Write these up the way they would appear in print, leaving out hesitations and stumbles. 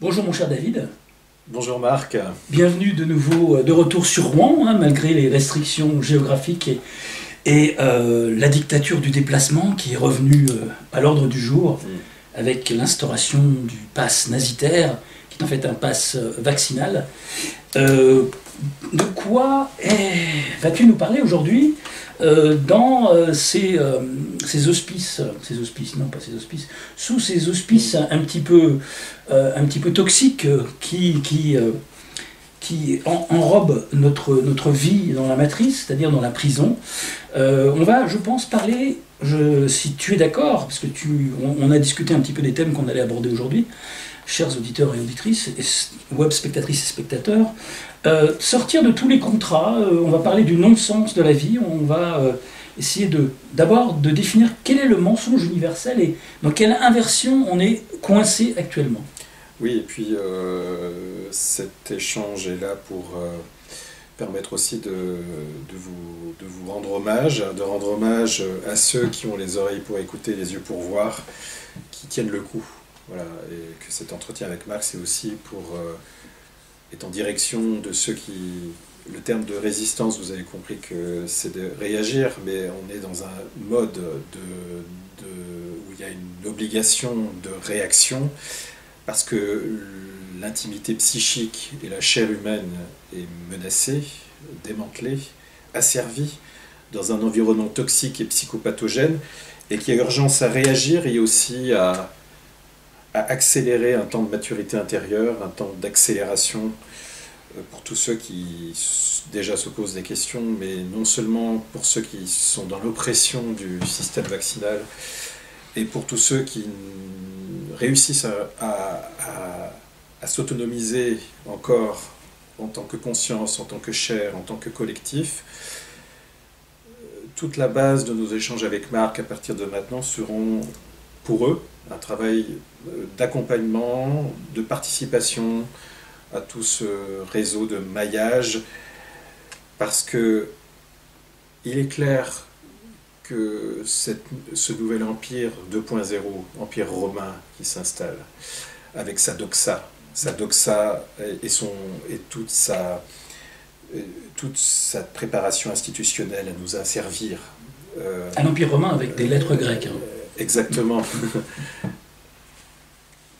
Bonjour mon cher David. Bonjour Marc. Bienvenue de nouveau de retour sur Rouen, malgré les restrictions géographiques et la dictature du déplacement qui est revenue à l'ordre du jour avec l'instauration du pass nasitaire, qui est en fait un pass vaccinal. De quoi vas-tu nous parler aujourd'hui dans ces auspices, sous ces auspices un petit peu toxiques qui enrobent notre vie dans la matrice, c'est-à-dire dans la prison. On va, je pense, parler, si tu es d'accord, parce que on a discuté un petit peu des thèmes qu'on allait aborder aujourd'hui, chers auditeurs et auditrices, web spectatrices et spectateurs, sortir de tous les contrats. On va parler du non-sens de la vie, on va essayer d'abord de définir quel est le mensonge universel et dans quelle inversion on est coincé actuellement. Oui, et puis cet échange est là pour permettre aussi de vous rendre hommage, à ceux qui ont les oreilles pour écouter, les yeux pour voir, qui tiennent le coup. Voilà, et que cet entretien avec Marc, c'est aussi pour être en direction de ceux qui... Le terme de résistance, vous avez compris que c'est de réagir, mais on est dans un mode où il y a une obligation de réaction, parce que l'intimité psychique et la chair humaine est menacée, démantelée, asservie, dans un environnement toxique et psychopathogène, et qu'il y a urgence à réagir et aussi à accélérer un temps de maturité intérieure, un temps d'accélération pour tous ceux qui déjà se posent des questions, mais non seulement pour ceux qui sont dans l'oppression du système vaccinal, et pour tous ceux qui réussissent à s'autonomiser encore en tant que conscience, en tant que chair, en tant que collectif. Toute la base de nos échanges avec Marc à partir de maintenant seront pour eux un travail d'accompagnement, de participation à tout ce réseau de maillage, parce que il est clair que ce nouvel empire 2.0, empire romain qui s'installe, avec sa doxa et toute sa préparation institutionnelle à nous asservir. Un empire romain avec des lettres grecques. Exactement.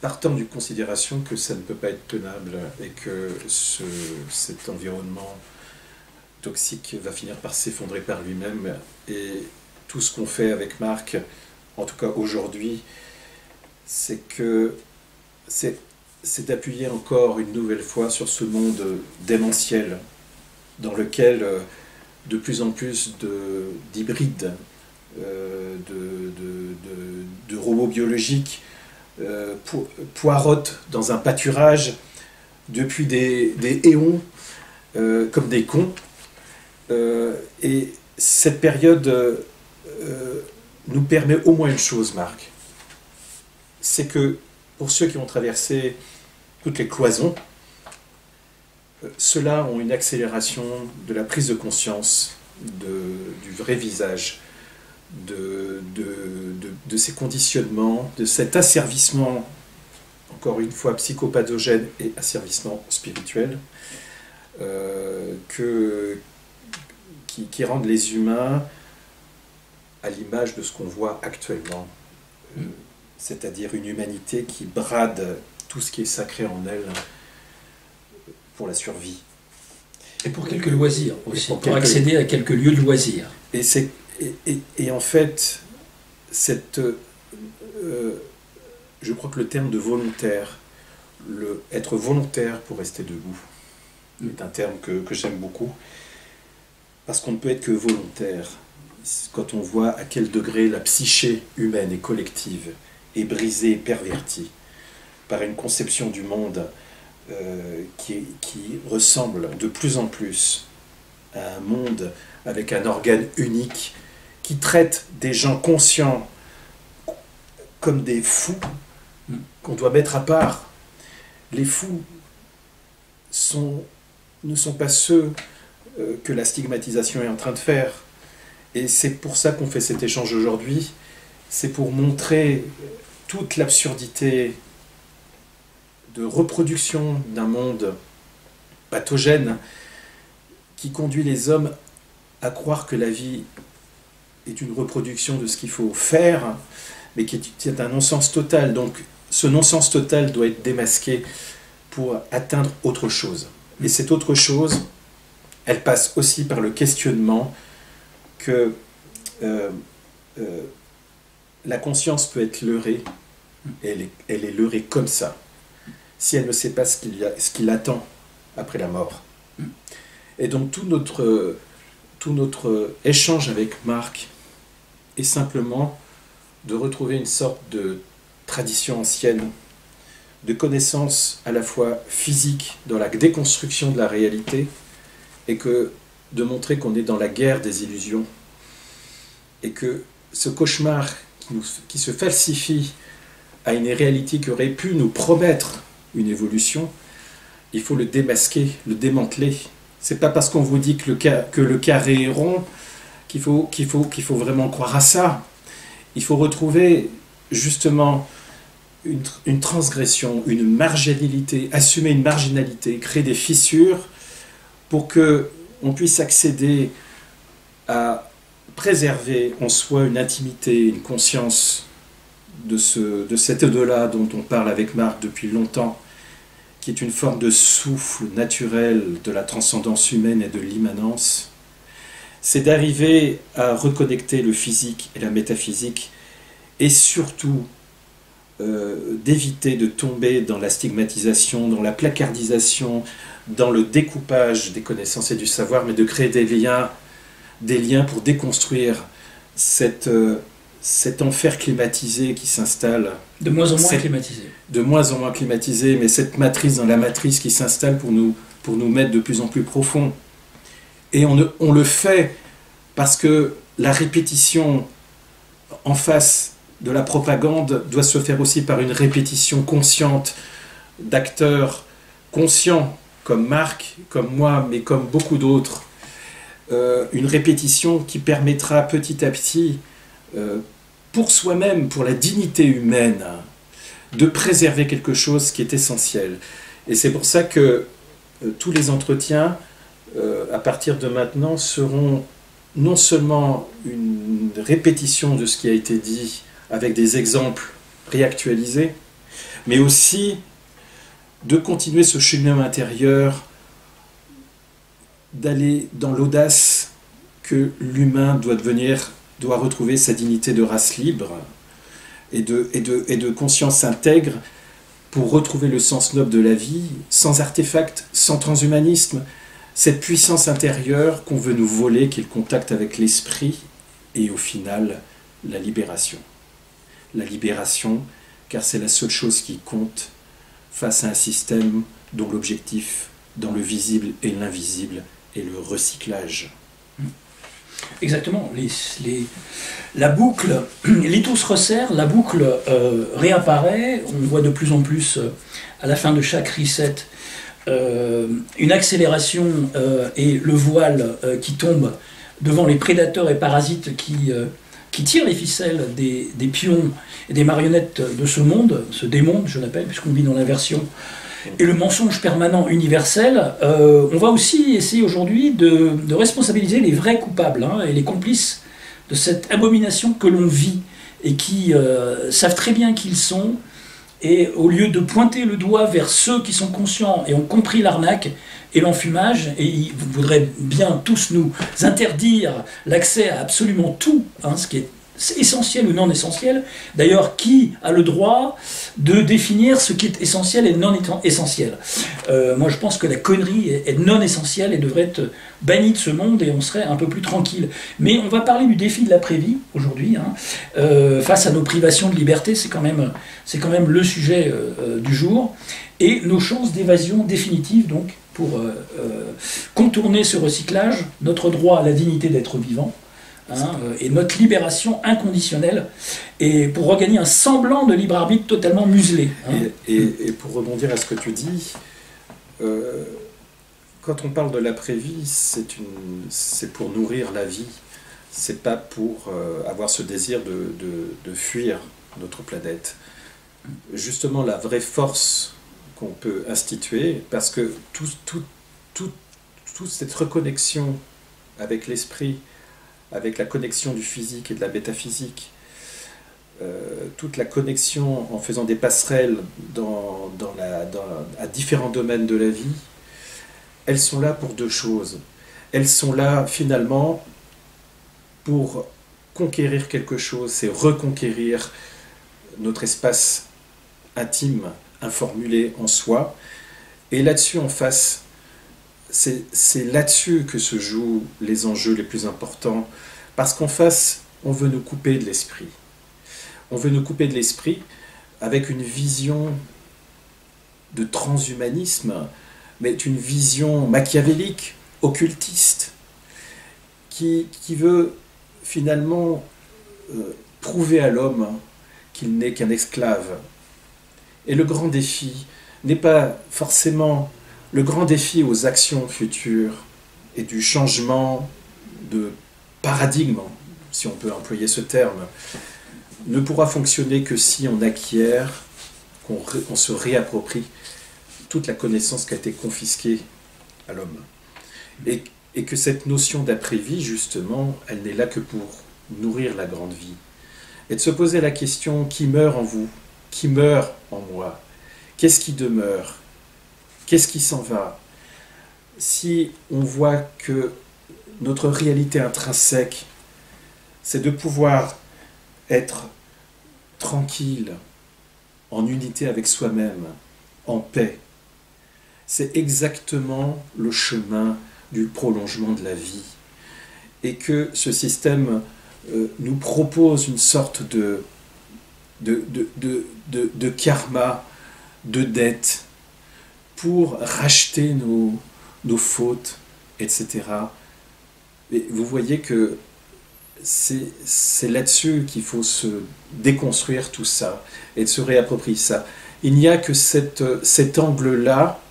Partant d'une considération que ça ne peut pas être tenable et que cet environnement toxique va finir par s'effondrer par lui-même. Et tout ce qu'on fait avec Marc, en tout cas aujourd'hui, c'est d'appuyer encore une nouvelle fois sur ce monde démentiel dans lequel de plus en plus d'hybrides, de robots biologiques poirotent dans un pâturage depuis des éons comme des cons. Et cette période nous permet au moins une chose, Marc. C'est que pour ceux qui ont traversé toutes les cloisons, ceux-là ont une accélération de la prise de conscience du vrai visage, de ces conditionnements, de cet asservissement, encore une fois psychopathogène et asservissement spirituel, qui rendent les humains à l'image de ce qu'on voit actuellement, c'est-à-dire une humanité qui brade tout ce qui est sacré en elle pour la survie. Et pour quelques loisirs aussi, pour accéder à quelques lieux de loisirs. Et en fait, je crois que le terme de volontaire, être volontaire pour rester debout, est un terme que j'aime beaucoup, parce qu'on ne peut être que volontaire quand on voit à quel degré la psyché humaine et collective est brisée et pervertie par une conception du monde qui ressemble de plus en plus à un monde avec un organe unique qui traite des gens conscients comme des fous qu'on doit mettre à part. Les fous ne sont pas ceux que la stigmatisation est en train de faire. Et c'est pour ça qu'on fait cet échange aujourd'hui. C'est pour montrer toute l'absurdité de reproduction d'un monde pathogène qui conduit les hommes à croire que la vie est une reproduction de ce qu'il faut faire, mais qui est un non-sens total. Donc ce non-sens total doit être démasqué pour atteindre autre chose. Et cette autre chose, elle passe aussi par le questionnement que la conscience peut être leurrée, et elle est leurrée comme ça, si elle ne sait pas ce qui l'attend après la mort. Et donc tout notre échange avec Marc est simplement de retrouver une sorte de tradition ancienne, de connaissance à la fois physique dans la déconstruction de la réalité, et que de montrer qu'on est dans la guerre des illusions, et que ce cauchemar qui se falsifie à une réalité qui aurait pu nous promettre une évolution, il faut le démasquer, le démanteler. C'est pas parce qu'on vous dit que le carré est rond qu'il faut vraiment croire à ça. Il faut retrouver justement une transgression, une marginalité, assumer une marginalité, créer des fissures pour qu'on puisse accéder à préserver en soi une intimité, une conscience de cet au-delà dont on parle avec Marc depuis longtemps, qui est une forme de souffle naturel de la transcendance humaine et de l'immanence. C'est d'arriver à reconnecter le physique et la métaphysique, et surtout d'éviter de tomber dans la stigmatisation, dans la placardisation, dans le découpage des connaissances et du savoir, mais de créer des liens pour déconstruire cet enfer climatisé qui s'installe. De moins en moins climatisé. De moins en moins climatisé, mais cette matrice dans la matrice qui s'installe pour nous mettre de plus en plus profond. Et on le fait parce que la répétition en face de la propagande doit se faire aussi par une répétition consciente d'acteurs conscients, comme Marc, comme moi, mais comme beaucoup d'autres. Une répétition qui permettra petit à petit, pour soi-même, pour la dignité humaine, de préserver quelque chose qui est essentiel. Et c'est pour ça que tous les entretiens, à partir de maintenant, seront non seulement une répétition de ce qui a été dit avec des exemples réactualisés, mais aussi de continuer ce cheminement intérieur, d'aller dans l'audace que l'humain doit retrouver sa dignité de race libre et de conscience intègre pour retrouver le sens noble de la vie, sans artefacts, sans transhumanisme, cette puissance intérieure qu'on veut nous voler, qui est le contact avec l'esprit, et au final, la libération. La libération, car c'est la seule chose qui compte face à un système dont l'objectif, dans le visible et l'invisible, est le recyclage. Exactement. La boucle, les taux se resserrent, la boucle réapparaît, on voit de plus en plus à la fin de chaque reset une accélération et le voile qui tombe devant les prédateurs et parasites qui tirent les ficelles des pions et des marionnettes de ce monde, ce démonde je l'appelle, puisqu'on vit dans l'inversion, et le mensonge permanent universel. On va aussi essayer aujourd'hui de responsabiliser les vrais coupables et les complices de cette abomination que l'on vit et qui savent très bien qui ils sont, et au lieu de pointer le doigt vers ceux qui sont conscients et ont compris l'arnaque et l'enfumage, et ils voudraient bien tous nous interdire l'accès à absolument tout, ce qui est essentiel ou non essentiel. D'ailleurs, qui a le droit de définir ce qui est essentiel et non essentiel? Moi, je pense que la connerie est non essentielle et devrait être bannie de ce monde, et on serait un peu plus tranquille. Mais on va parler du défi de l'après-vie aujourd'hui. Face à nos privations de liberté, c'est quand même le sujet du jour. Et nos chances d'évasion définitive, donc, pour contourner ce recyclage, notre droit à la dignité d'être vivant, et notre libération inconditionnelle, et pour regagner un semblant de libre arbitre totalement muselé. Et pour rebondir à ce que tu dis, quand on parle de l'après-vie, c'est pour nourrir la vie, c'est pas pour avoir ce désir de fuir notre planète. Justement, la vraie force qu'on peut instituer, parce que toute cette reconnexion avec l'esprit, avec la connexion du physique et de la métaphysique, toute la connexion en faisant des passerelles à différents domaines de la vie, elles sont là pour deux choses. Elles sont là finalement pour conquérir quelque chose, c'est reconquérir notre espace intime, informulé en soi. Et là-dessus, en face, c'est là-dessus que se jouent les enjeux les plus importants. Parce qu'en face, on veut nous couper de l'esprit. On veut nous couper de l'esprit avec une vision de transhumanisme, mais une vision machiavélique, occultiste, qui veut finalement prouver à l'homme qu'il n'est qu'un esclave. Et le grand défi n'est pas forcément le grand défi aux actions futures et du changement de paradigme, si on peut employer ce terme, ne pourra fonctionner que si on acquiert, qu'on se réapproprie toute la connaissance qui a été confisquée à l'homme. Et que cette notion d'après-vie, justement, elle n'est là que pour nourrir la grande vie. Et de se poser la question, qui meurt en vous? Qui meurt en moi? Qu'est-ce qui demeure? Qu'est-ce qui s'en va? Si on voit que notre réalité intrinsèque, c'est de pouvoir être tranquille, en unité avec soi-même, en paix, c'est exactement le chemin du prolongement de la vie. Et que ce système nous propose une sorte de karma, de dette, pour racheter nos fautes, etc. Et vous voyez que c'est là-dessus qu'il faut se déconstruire tout ça et de se réapproprier ça. Il n'y a que cet angle-là,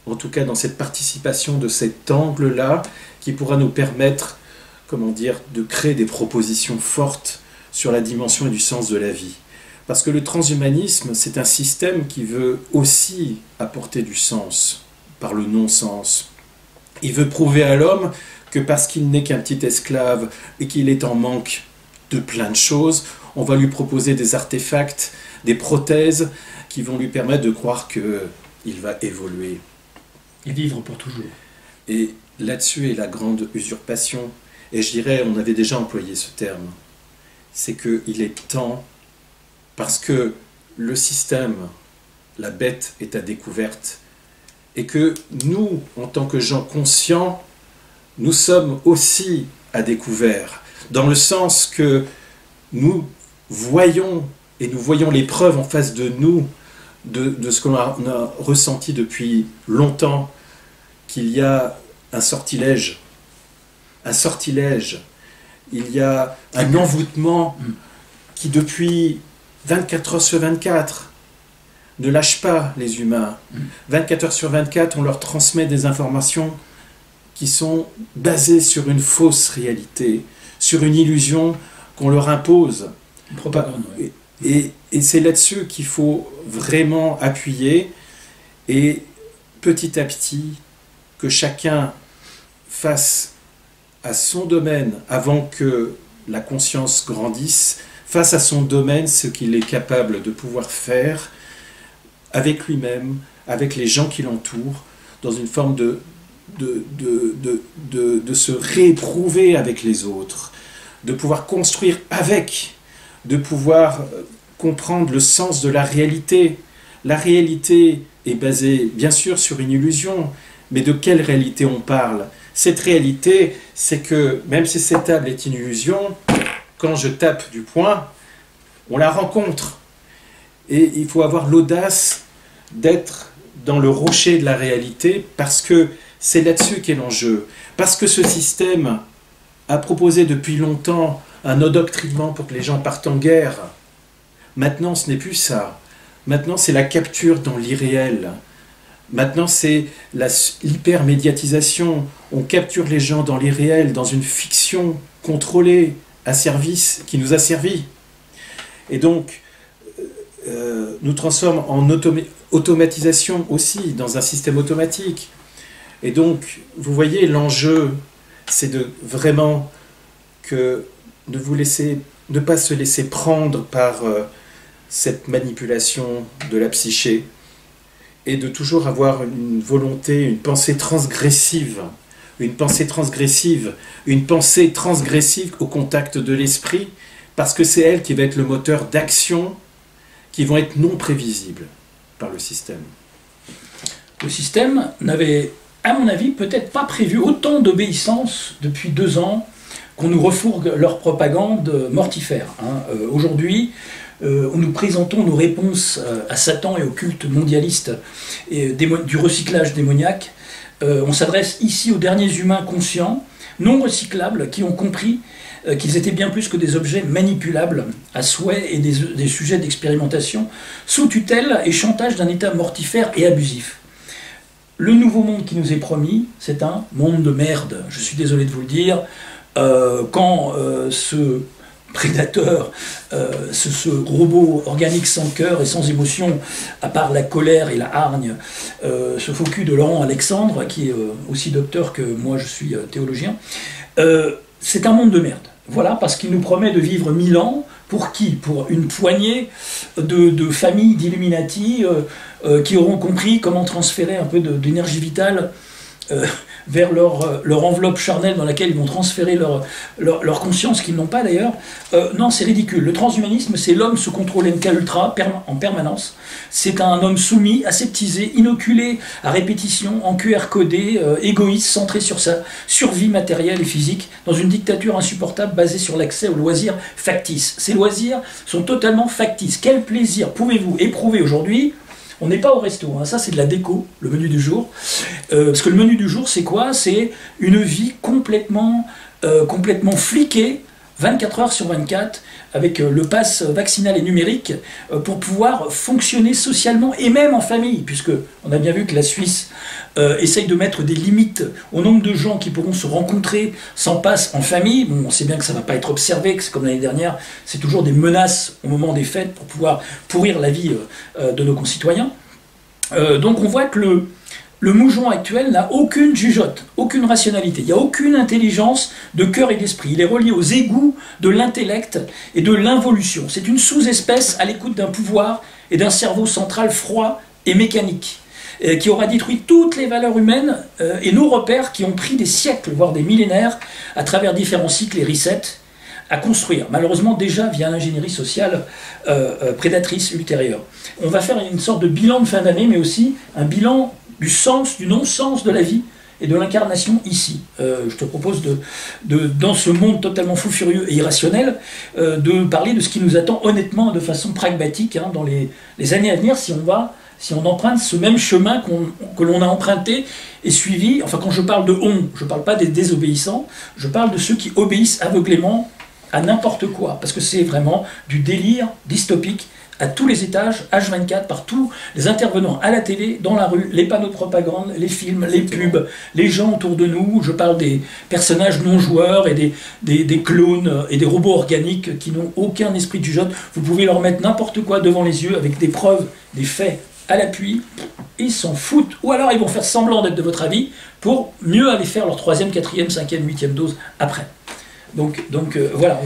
en tout cas dans cette participation de cet angle-là, qui pourra nous permettre, comment dire, de créer des propositions fortes sur la dimension et du sens de la vie. Parce que le transhumanisme, c'est un système qui veut aussi apporter du sens par le non-sens. Il veut prouver à l'homme que parce qu'il n'est qu'un petit esclave et qu'il est en manque de plein de choses, on va lui proposer des artefacts, des prothèses qui vont lui permettre de croire qu'il va évoluer. Et vivre pour toujours. Et là-dessus est la grande usurpation. Et je dirais, on avait déjà employé ce terme, c'est qu'il est temps, parce que le système, la bête est à découverte, et que nous, en tant que gens conscients, nous sommes aussi à découvert, dans le sens que nous voyons, et nous voyons les preuves en face de nous, de ce qu'on a ressenti depuis longtemps, qu'il y a un sortilège, il y a un envoûtement qui depuis 24 heures sur 24 ne lâche pas les humains. 24 heures sur 24, on leur transmet des informations qui sont basées sur une fausse réalité, sur une illusion qu'on leur impose. Une propagande, oui. Et c'est là-dessus qu'il faut vraiment appuyer et petit à petit que chacun fasse à son domaine, avant que la conscience grandisse, fasse à son domaine ce qu'il est capable de pouvoir faire avec lui-même, avec les gens qui l'entourent, dans une forme de se rééprouver avec les autres, de pouvoir construire avec, de pouvoir comprendre le sens de la réalité. La réalité est basée, bien sûr, sur une illusion, mais de quelle réalité on parle? Cette réalité, c'est que, même si cette table est une illusion, quand je tape du poing, on la rencontre. Et il faut avoir l'audace d'être dans le rocher de la réalité, parce que c'est là-dessus qu'est l'enjeu. Parce que ce système a proposé depuis longtemps un endoctrinement pour que les gens partent en guerre. Maintenant, ce n'est plus ça. Maintenant, c'est la capture dans l'irréel. Maintenant, c'est l'hypermédiatisation. On capture les gens dans l'irréel, dans une fiction contrôlée, un service qui nous a servi. Et donc, nous transforme automatisation aussi, dans un système automatique. Et donc, vous voyez, l'enjeu, c'est de vraiment ne pas se laisser prendre par cette manipulation de la psyché, et de toujours avoir une volonté, une pensée transgressive, une pensée transgressive au contact de l'esprit, parce que c'est elle qui va être le moteur d'action qui vont être non prévisibles par le système. Le système n'avait, à mon avis, peut-être pas prévu autant d'obéissance depuis 2 ans qu'on nous refourgue leur propagande mortifère. Aujourd'hui, nous présentons nos réponses à Satan et au culte mondialiste et du recyclage démoniaque. On s'adresse ici aux derniers humains conscients, non recyclables, qui ont compris qu'ils étaient bien plus que des objets manipulables à souhait et des sujets d'expérimentation sous tutelle et chantage d'un état mortifère et abusif. Le nouveau monde qui nous est promis, c'est un monde de merde. Je suis désolé de vous le dire. Quand ce prédateur, ce robot organique sans cœur et sans émotion, à part la colère et la hargne, ce faux cul de Laurent Alexandre, qui est aussi docteur que moi, je suis théologien, c'est un monde de merde. Voilà, parce qu'il nous promet de vivre 1000 ans. Pour qui? Pour une poignée de familles d'Illuminati qui auront compris comment transférer un peu d'énergie vitale vers leur enveloppe charnelle dans laquelle ils vont transférer leur conscience, qu'ils n'ont pas d'ailleurs. Non, c'est ridicule. Le transhumanisme, c'est l'homme sous contrôle MK Ultra en permanence. C'est un homme soumis, aseptisé, inoculé à répétition, en QR codé, égoïste, centré sur sa survie matérielle et physique, dans une dictature insupportable basée sur l'accès aux loisirs factices. Ces loisirs sont totalement factices. Quel plaisir pouvez-vous éprouver aujourd'hui? On n'est pas au resto, hein. Ça c'est de la déco, le menu du jour. Parce que le menu du jour, c'est quoi? C'est une vie complètement fliquée, 24 heures sur 24, avec le pass vaccinal et numérique, pour pouvoir fonctionner socialement et même en famille, puisque on a bien vu que la Suisse essaye de mettre des limites au nombre de gens qui pourront se rencontrer sans passe en famille. Bon, on sait bien que ça ne va pas être observé, que c'est comme l'année dernière, c'est toujours des menaces au moment des fêtes pour pouvoir pourrir la vie de nos concitoyens. Donc on voit que le moujon actuel n'a aucune jugeote, aucune rationalité, il n'y a aucune intelligence de cœur et d'esprit. Il est relié aux égouts de l'intellect et de l'involution. C'est une sous-espèce à l'écoute d'un pouvoir et d'un cerveau central froid et mécanique, qui aura détruit toutes les valeurs humaines et nos repères qui ont pris des siècles, voire des millénaires, à travers différents cycles et resets, à construire, malheureusement déjà via l'ingénierie sociale prédatrice ultérieure. On va faire une sorte de bilan de fin d'année, mais aussi un bilan du sens, du non-sens de la vie et de l'incarnation ici. Je te propose dans ce monde totalement fou, furieux et irrationnel, de parler de ce qui nous attend honnêtement, de façon pragmatique, hein, dans les années à venir, si on emprunte ce même chemin que l'on a emprunté et suivi. Enfin, quand je parle de on, je ne parle pas des désobéissants, je parle de ceux qui obéissent aveuglément à n'importe quoi, parce que c'est vraiment du délire dystopique à tous les étages, H24, par tous les intervenants à la télé, dans la rue, les panneaux de propagande, les films, les pubs, les gens autour de nous. Je parle des personnages non-joueurs et des clones et des robots organiques qui n'ont aucun esprit de jugeote. Vous pouvez leur mettre n'importe quoi devant les yeux avec des preuves, des faits à l'appui, ils s'en foutent. Ou alors ils vont faire semblant d'être de votre avis pour mieux aller faire leur 3e, 4e, 5e, 8e dose après. Donc voilà,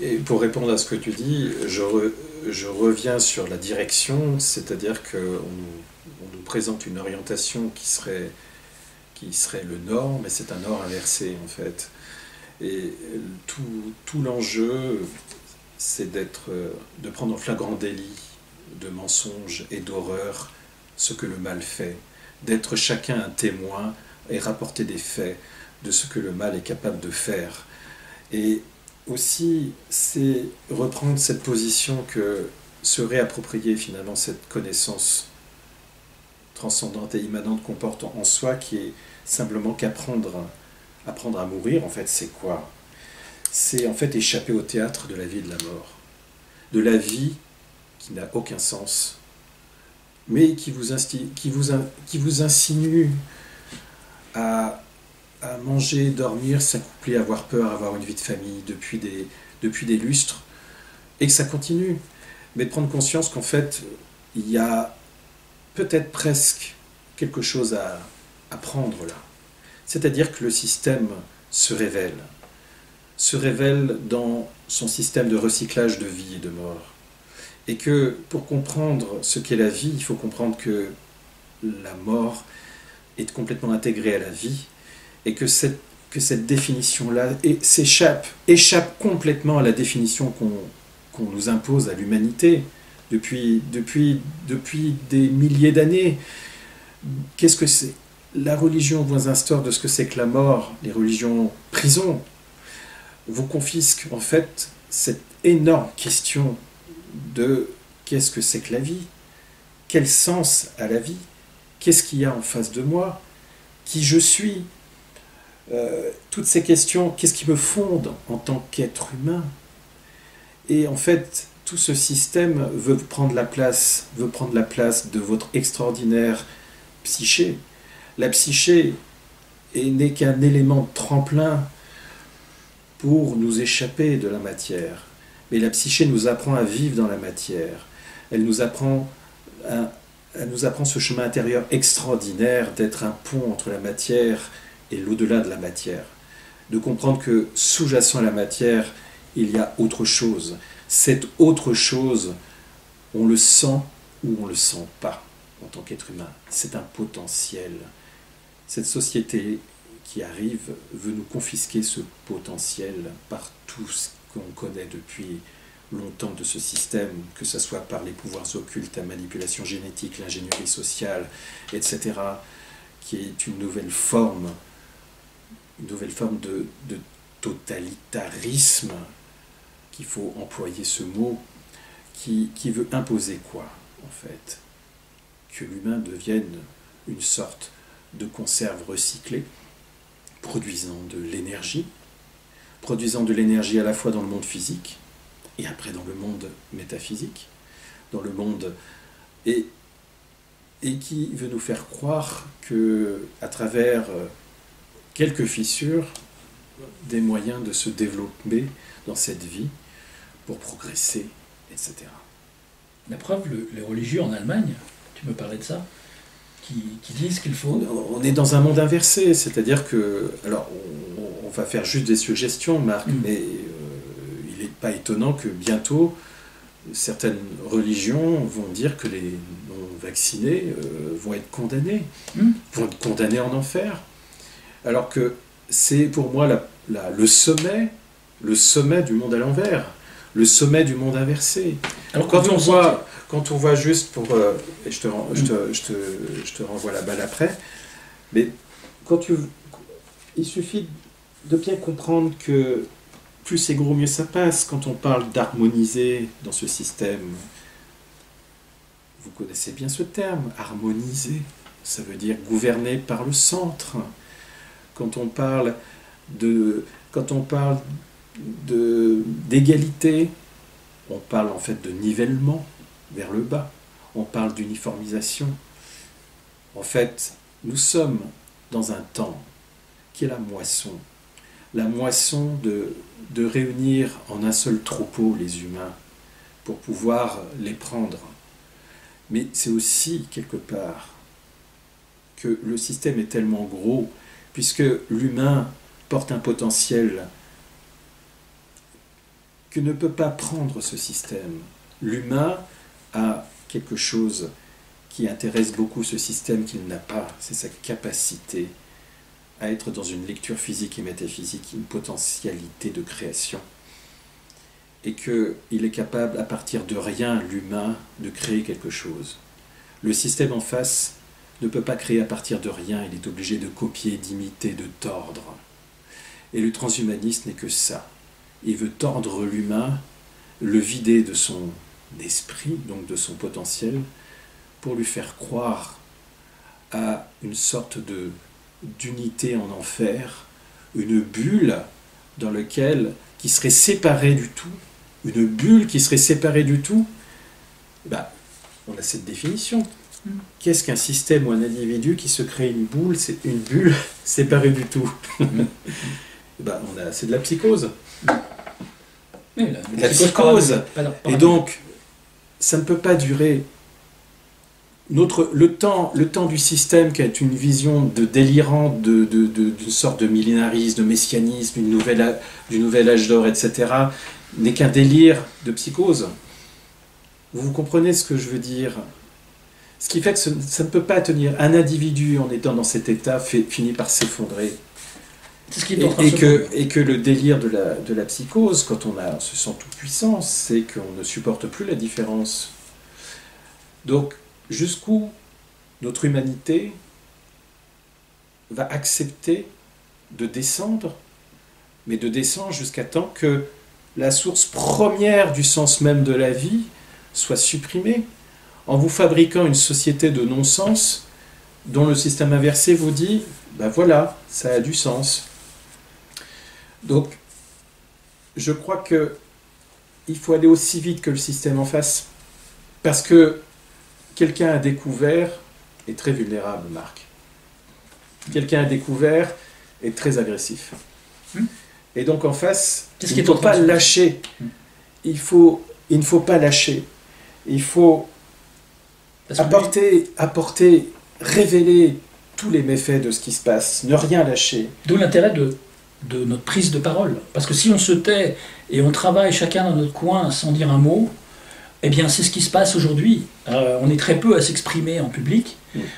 Et pour répondre à ce que tu dis, je reviens sur la direction, c'est-à-dire qu'on nous présente une orientation qui serait le nord, mais c'est un nord inversé en fait. Et tout l'enjeu, c'est de prendre en flagrant délit de mensonges et d'horreur ce que le mal fait, d'être chacun un témoin et rapporter des faits de ce que le mal est capable de faire. Et aussi, c'est reprendre cette position que se réapproprier finalement cette connaissance transcendante et immanente qu'on porte en soi, qui est simplement apprendre à mourir. En fait, c'est quoi? C'est en fait échapper au théâtre de la vie et de la mort, de la vie qui n'a aucun sens, mais qui vous insinue à manger, dormir, s'accoupler, avoir peur, avoir une vie de famille depuis des lustres, et que ça continue. Mais de prendre conscience qu'en fait, il y a peut-être presque quelque chose à apprendre là. C'est-à-dire que le système se révèle dans son système de recyclage de vie et de mort. Et que pour comprendre ce qu'est la vie, il faut comprendre que la mort est complètement intégrée à la vie, et que cette définition-là échappe complètement à la définition qu'on nous impose à l'humanité depuis des milliers d'années. Qu'est-ce que c'est? La religion vous instaure de ce que c'est que la mort, les religions prison, vous confisquent en fait cette énorme question de qu'est-ce que c'est que la vie? Quel sens a la vie? Qu'est-ce qu'il y a en face de moi? Qui je suis? Toutes ces questions, qu'est-ce qui me fonde en tant qu'être humain? Et en fait, tout ce système veut prendre la place de votre extraordinaire psyché. La psyché n'est qu'un élément de tremplin pour nous échapper de la matière. Mais la psyché nous apprend à vivre dans la matière. Elle nous apprend ce chemin intérieur extraordinaire d'être un pont entre la matière et l'au-delà de la matière. De comprendre que sous-jacent à la matière, il y a autre chose. Cette autre chose, on le sent ou on ne le sent pas en tant qu'être humain. C'est un potentiel. Cette société qui arrive veut nous confisquer ce potentiel par tout ce qu'on connaît depuis longtemps de ce système, que ce soit par les pouvoirs occultes, la manipulation génétique, l'ingénierie sociale, etc., qui est une nouvelle forme de totalitarisme, qu'il faut employer ce mot, qui veut imposer quoi, en fait? Que l'humain devienne une sorte de conserve recyclée, produisant de l'énergie à la fois dans le monde physique et après dans le monde métaphysique, dans le monde et qui veut nous faire croire que à travers quelques fissures, des moyens de se développer dans cette vie pour progresser, etc. La preuve, les religieux en Allemagne, tu me parlais de ça, qui disent qu'il faut... On est dans un monde inversé, c'est-à-dire que... Alors, on va faire juste des suggestions, Marc, mais il n'est pas étonnant que bientôt, certaines religions vont dire que les non-vaccinés vont être condamnés, vont être condamnés en enfer. Alors que c'est pour moi le sommet du monde à l'envers, le sommet du monde inversé. Alors quand on voit juste pour... et je te renvoie la balle après, mais il suffit de bien comprendre que plus c'est gros, mieux ça passe. Quand on parle d'harmoniser dans ce système, vous connaissez bien ce terme, harmoniser, ça veut dire gouverner par le centre. Quand on parle d'égalité, on parle en fait de nivellement vers le bas, on parle d'uniformisation. En fait, nous sommes dans un temps qui est la moisson de réunir en un seul troupeau les humains pour pouvoir les prendre. Mais c'est aussi quelque part que le système est tellement gros, puisque l'humain porte un potentiel que ne peut pas prendre ce système. L'humain a quelque chose qui intéresse beaucoup ce système qu'il n'a pas, c'est sa capacité à être dans une lecture physique et métaphysique, une potentialité de création. Et qu'il est capable, à partir de rien, l'humain, de créer quelque chose. Le système en face ne peut pas créer à partir de rien, il est obligé de copier, d'imiter, de tordre. Et le transhumanisme n'est que ça. Il veut tordre l'humain, le vider de son esprit, donc de son potentiel, pour lui faire croire à une sorte d'unité en enfer, une bulle dans laquelle, qui serait séparée du tout, une bulle qui serait séparée du tout. On a cette définition. Qu'est-ce qu'un système ou un individu qui se crée une bulle séparée du tout? C'est de la psychose. La psychose. Et donc, ça ne peut pas durer. le temps du système qui est une vision de délirante, d'une sorte de millénarisme, de messianisme, du nouvel âge d'or, etc., n'est qu'un délire de psychose. Vous comprenez ce que je veux dire? Ce qui fait que ça ne peut pas tenir. Un individu, en étant dans cet état, finit par s'effondrer. C'est ce qui est en train de se produire. Et que le délire de la psychose, quand on se sent tout puissant, c'est qu'on ne supporte plus la différence. Donc, jusqu'où notre humanité va accepter de descendre, mais de descendre jusqu'à temps que la source première du sens même de la vie soit supprimée, en vous fabriquant une société de non-sens dont le système inversé vous dit ben voilà, ça a du sens. Donc, je crois que il faut aller aussi vite que le système en face, parce que quelqu'un à découvert est très vulnérable, Marc. Quelqu'un à découvert est très agressif. Et donc en face, il ne faut pas lâcher. Il ne faut pas lâcher. Il faut apporter, révéler tous les méfaits de ce qui se passe, ne rien lâcher. D'où l'intérêt de notre prise de parole. Parce que si on se tait et on travaille chacun dans notre coin sans dire un mot, eh bien c'est ce qui se passe aujourd'hui. On est très peu à s'exprimer en public.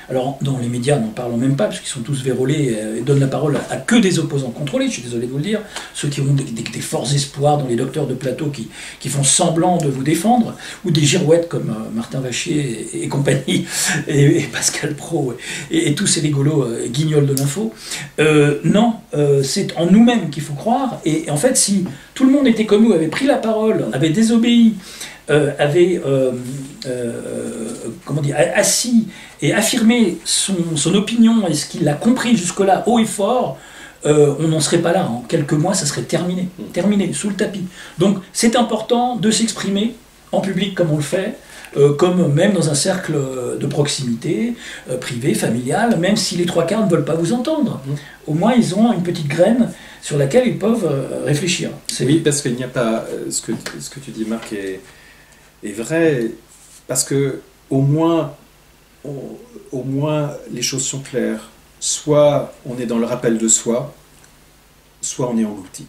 Alors dans les médias, n'en parlons même pas, parce qu'ils sont tous vérolés et donnent la parole à que des opposants contrôlés, je suis désolé de vous le dire, ceux qui ont des forts espoirs dans les docteurs de plateau qui font semblant de vous défendre, ou des girouettes comme Martin Vachier et compagnie, et Pascal Praud, et tous ces rigolos guignols de l'info. Non, c'est en nous-mêmes qu'il faut croire, et en fait si tout le monde était comme nous, avait pris la parole, avait désobéi, assis et affirmé son opinion et ce qu'il a compris jusque-là haut et fort, on n'en serait pas là. En quelques mois, ça serait terminé, sous le tapis. Donc c'est important de s'exprimer en public comme on le fait, comme même dans un cercle de proximité, privé, familial, même si les trois quarts ne veulent pas vous entendre. Au moins, ils ont une petite graine sur laquelle ils peuvent réfléchir. Oui, parce qu'il n'y a pas... Ce que tu dis, Marc, est vrai, parce que au moins les choses sont claires. Soit on est dans le rappel de soi, soit on est englouti.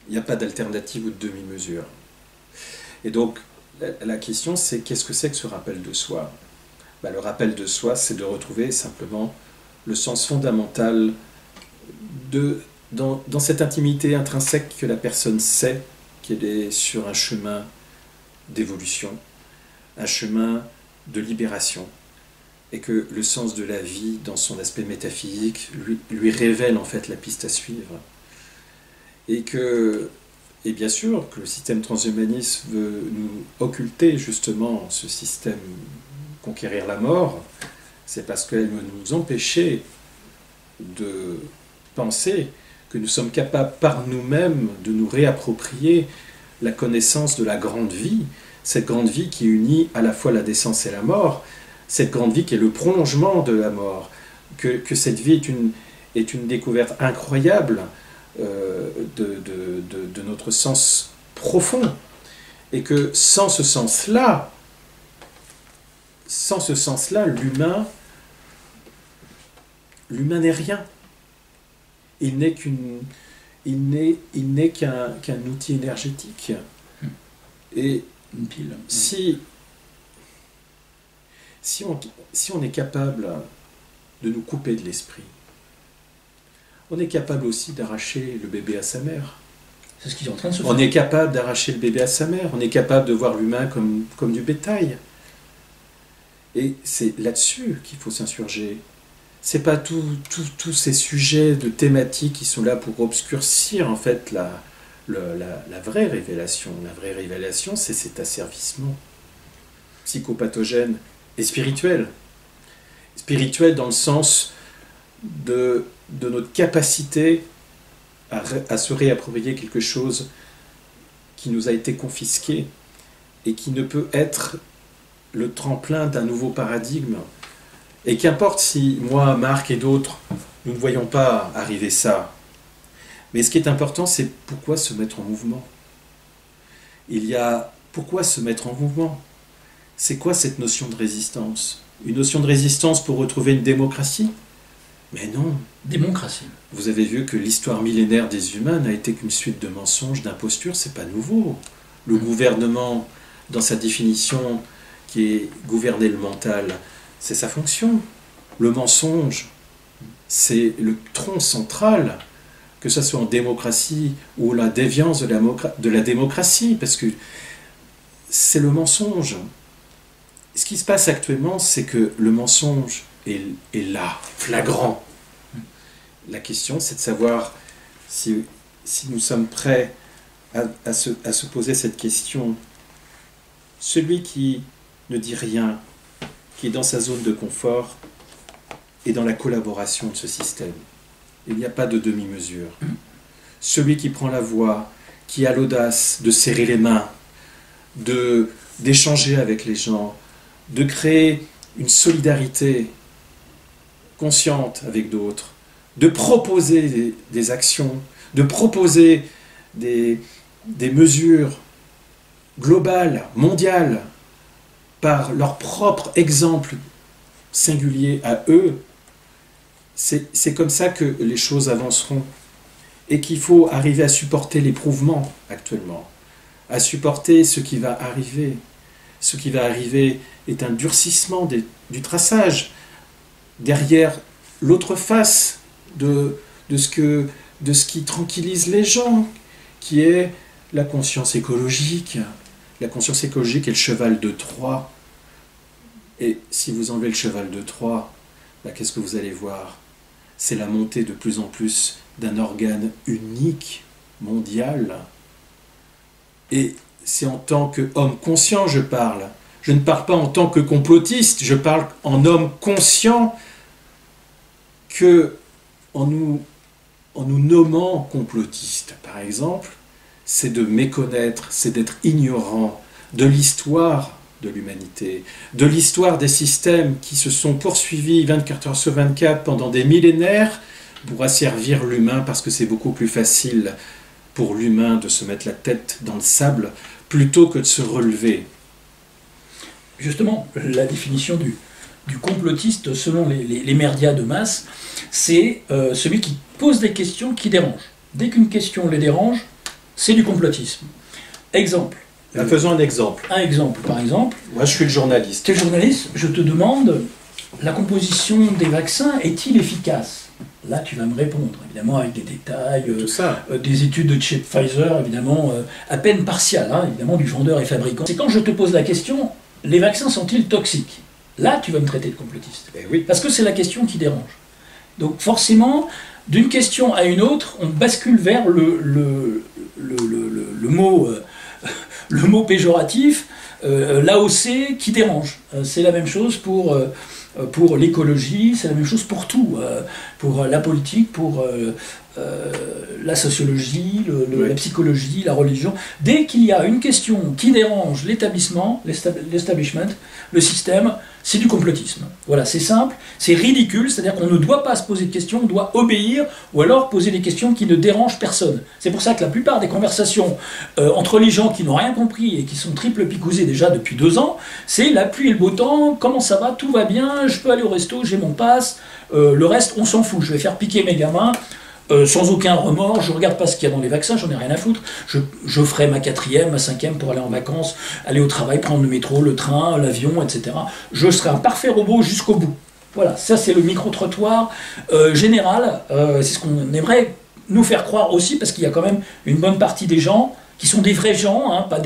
Il n'y a pas d'alternative ou de demi-mesure. Et donc, la question, c'est qu'est-ce que c'est que ce rappel de soi? Le rappel de soi, c'est de retrouver simplement le sens fondamental dans cette intimité intrinsèque que la personne sait qu'elle est sur un chemin d'évolution, un chemin de libération, et que le sens de la vie, dans son aspect métaphysique, lui révèle en fait la piste à suivre. Et bien sûr que le système transhumaniste veut nous occulter justement ce système conquérir la mort, c'est parce qu'elle veut nous empêcher de penser que nous sommes capables par nous-mêmes de nous réapproprier la connaissance de la grande vie, cette grande vie qui unit à la fois la naissance et la mort, cette grande vie qui est le prolongement de la mort, que cette vie est une découverte incroyable de notre sens profond, et que sans ce sens-là, l'humain n'est rien. Il n'est qu'un outil énergétique. Et une pile. Si on est capable de nous couper de l'esprit, on est capable aussi d'arracher le bébé à sa mère. C'est ce qui est en train de se faire. On est capable d'arracher le bébé à sa mère. On est capable de voir l'humain comme du bétail. Et c'est là-dessus qu'il faut s'insurger. C'est pas tous ces sujets de thématiques qui sont là pour obscurcir en fait la vraie révélation. La vraie révélation, c'est cet asservissement psychopathogène et spirituel. Spirituel dans le sens de notre capacité à se réapproprier quelque chose qui nous a été confisqué et qui ne peut être le tremplin d'un nouveau paradigme. Et qu'importe si moi, Marc et d'autres, nous ne voyons pas arriver ça. Mais ce qui est important, c'est pourquoi se mettre en mouvement. Pourquoi se mettre en mouvement? c'est quoi cette notion de résistance? Une notion de résistance pour retrouver une démocratie? Mais non. Démocratie. Vous avez vu que l'histoire millénaire des humains n'a été qu'une suite de mensonges, d'impostures, c'est pas nouveau. Le gouvernement, dans sa définition, qui est gouverner le mental, c'est sa fonction. Le mensonge, c'est le tronc central, que ce soit en démocratie ou la déviance de la démocratie, parce que c'est le mensonge. Ce qui se passe actuellement, c'est que le mensonge est là, flagrant. La question, c'est de savoir si nous sommes prêts à se poser cette question. Celui qui ne dit rien, qui est dans sa zone de confort, est dans la collaboration de ce système. Il n'y a pas de demi-mesure. Celui qui prend la voix, qui a l'audace de serrer les mains, d'échanger avec les gens, de créer une solidarité consciente avec d'autres, de proposer des actions, de proposer des mesures globales, mondiales, par leur propre exemple singulier à eux, c'est comme ça que les choses avanceront. Et qu'il faut arriver à supporter l'éprouvement actuellement, à supporter ce qui va arriver. Ce qui va arriver est un durcissement du traçage derrière l'autre face de ce qui tranquillise les gens, qui est la conscience écologique. La conscience écologique est le cheval de Troie. Et si vous enlevez le cheval de Troie, qu'est-ce que vous allez voir? C'est la montée de plus en plus d'un organe unique, mondial. Et c'est en tant qu'homme conscient je parle. Je ne parle pas en tant que complotiste, je parle en homme conscient que, en nous nommant complotistes, par exemple, c'est de méconnaître, c'est d'être ignorant de l'histoire de l'humanité, de l'histoire des systèmes qui se sont poursuivis 24 heures sur 24 pendant des millénaires pour asservir l'humain, parce que c'est beaucoup plus facile pour l'humain de se mettre la tête dans le sable plutôt que de se relever. Justement, la définition du complotiste selon les médias de masse, c'est celui qui pose des questions qui dérangent. Dès qu'une question les dérange, c'est du complotisme. Exemple. Faisons un exemple. Un exemple, par exemple. Moi, je suis le journaliste. Tu es journaliste, je te demande, la composition des vaccins est-il efficace? Là, tu vas me répondre, évidemment, avec des détails, des études de chez Pfizer, évidemment, à peine partiales, hein, évidemment, du vendeur et fabricant. C'est quand je te pose la question, les vaccins sont-ils toxiques? Là, tu vas me traiter de complotiste. Oui. Parce que c'est la question qui dérange. Donc, forcément, d'une question à une autre, on bascule vers le mot... le mot péjoratif, l'AOC qui dérange. C'est la même chose pour l'écologie, c'est la même chose pour tout, pour la politique, pour la sociologie, la psychologie, la religion. Dès qu'il y a une question qui dérange l'establishment, le système, c'est du complotisme. Voilà, c'est simple, c'est ridicule, c'est-à-dire qu'on ne doit pas se poser de questions, on doit obéir, ou alors poser des questions qui ne dérangent personne. C'est pour ça que la plupart des conversations entre les gens qui n'ont rien compris et qui sont triple picousés déjà depuis 2 ans, c'est la pluie et le beau temps, comment ça va, tout va bien, je peux aller au resto, j'ai mon pass, le reste on s'en fout, je vais faire piquer mes gamins, sans aucun remords, je regarde pas ce qu'il y a dans les vaccins, j'en ai rien à foutre, je ferai ma 4e, ma 5e pour aller en vacances, aller au travail, prendre le métro, le train, l'avion, etc. Je serai un parfait robot jusqu'au bout. Voilà, ça c'est le micro-trottoir général, c'est ce qu'on aimerait nous faire croire aussi, parce qu'il y a quand même une bonne partie des gens qui sont des vrais gens, hein, pas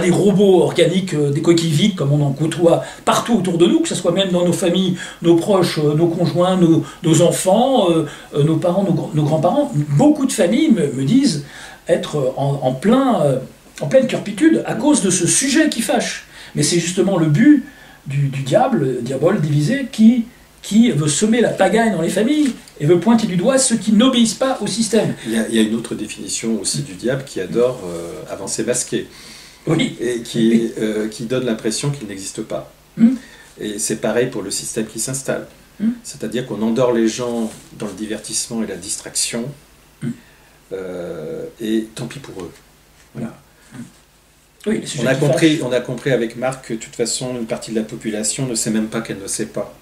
des robots organiques, des coquilles vides comme on en côtoie partout autour de nous, que ce soit même dans nos familles, nos proches, nos conjoints, nos enfants, nos parents, nos grands-parents. Beaucoup de familles me disent être en pleine turpitude à cause de ce sujet qui fâche. Mais c'est justement le but du diable, le diabole divisé, qui veut semer la pagaille dans les familles et veut pointer du doigt ceux qui n'obéissent pas au système. Il y a une autre définition aussi du diable qui adore avancer masqué. Oui. Et qui donne l'impression qu'il n'existe pas. Et c'est pareil pour le système qui s'installe. C'est-à-dire qu'on endort les gens dans le divertissement et la distraction, et tant pis pour eux. Voilà. Oui, les sujets On a qui compris, fâchent. on a compris avec Marc que de toute façon, une partie de la population ne sait même pas qu'elle ne sait pas.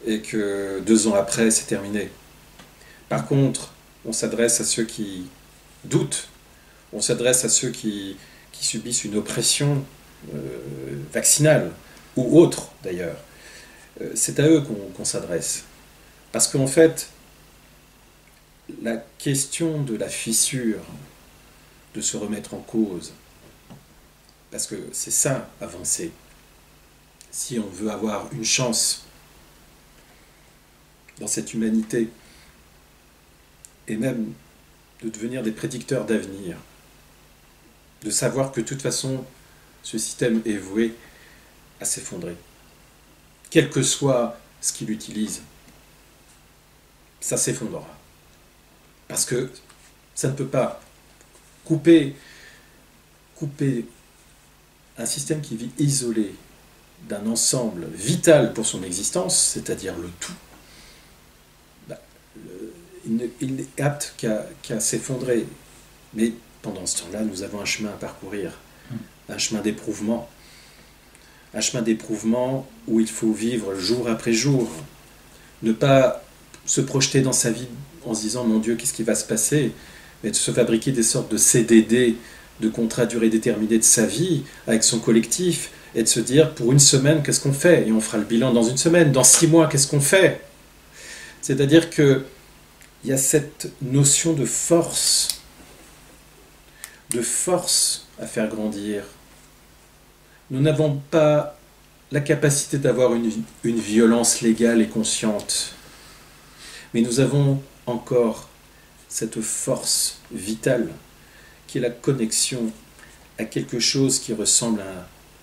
Et que 2 ans après, c'est terminé. Par contre, on s'adresse à ceux qui doutent, on s'adresse à ceux qui subissent une oppression vaccinale, ou autre d'ailleurs. C'est à eux qu'on s'adresse. Parce qu'en fait, la question de la fissure, de se remettre en cause, parce que c'est ça, avancer. Si on veut avoir une chance dans cette humanité, et même de devenir des prédicteurs d'avenir, de savoir que de toute façon, ce système est voué à s'effondrer. Quel que soit ce qu'il utilise, ça s'effondrera. Parce que ça ne peut pas couper un système qui vit isolé d'un ensemble vital pour son existence, c'est-à-dire le tout. Il n'est apte qu'à s'effondrer. Mais pendant ce temps-là, nous avons un chemin à parcourir, un chemin d'éprouvement. Un chemin d'éprouvement où il faut vivre jour après jour. Ne pas se projeter dans sa vie en se disant « Mon Dieu, qu'est-ce qui va se passer ?» mais de se fabriquer des sortes de CDD, de contrats à durée déterminée de sa vie, avec son collectif, et de se dire « Pour une semaine, qu'est-ce qu'on fait ?» Et on fera le bilan dans une semaine. Dans 6 mois, qu'est-ce qu'on fait? C'est-à-dire que il y a cette notion de force à faire grandir. Nous n'avons pas la capacité d'avoir une violence légale et consciente, mais nous avons encore cette force vitale qui est la connexion à quelque chose qui ressemble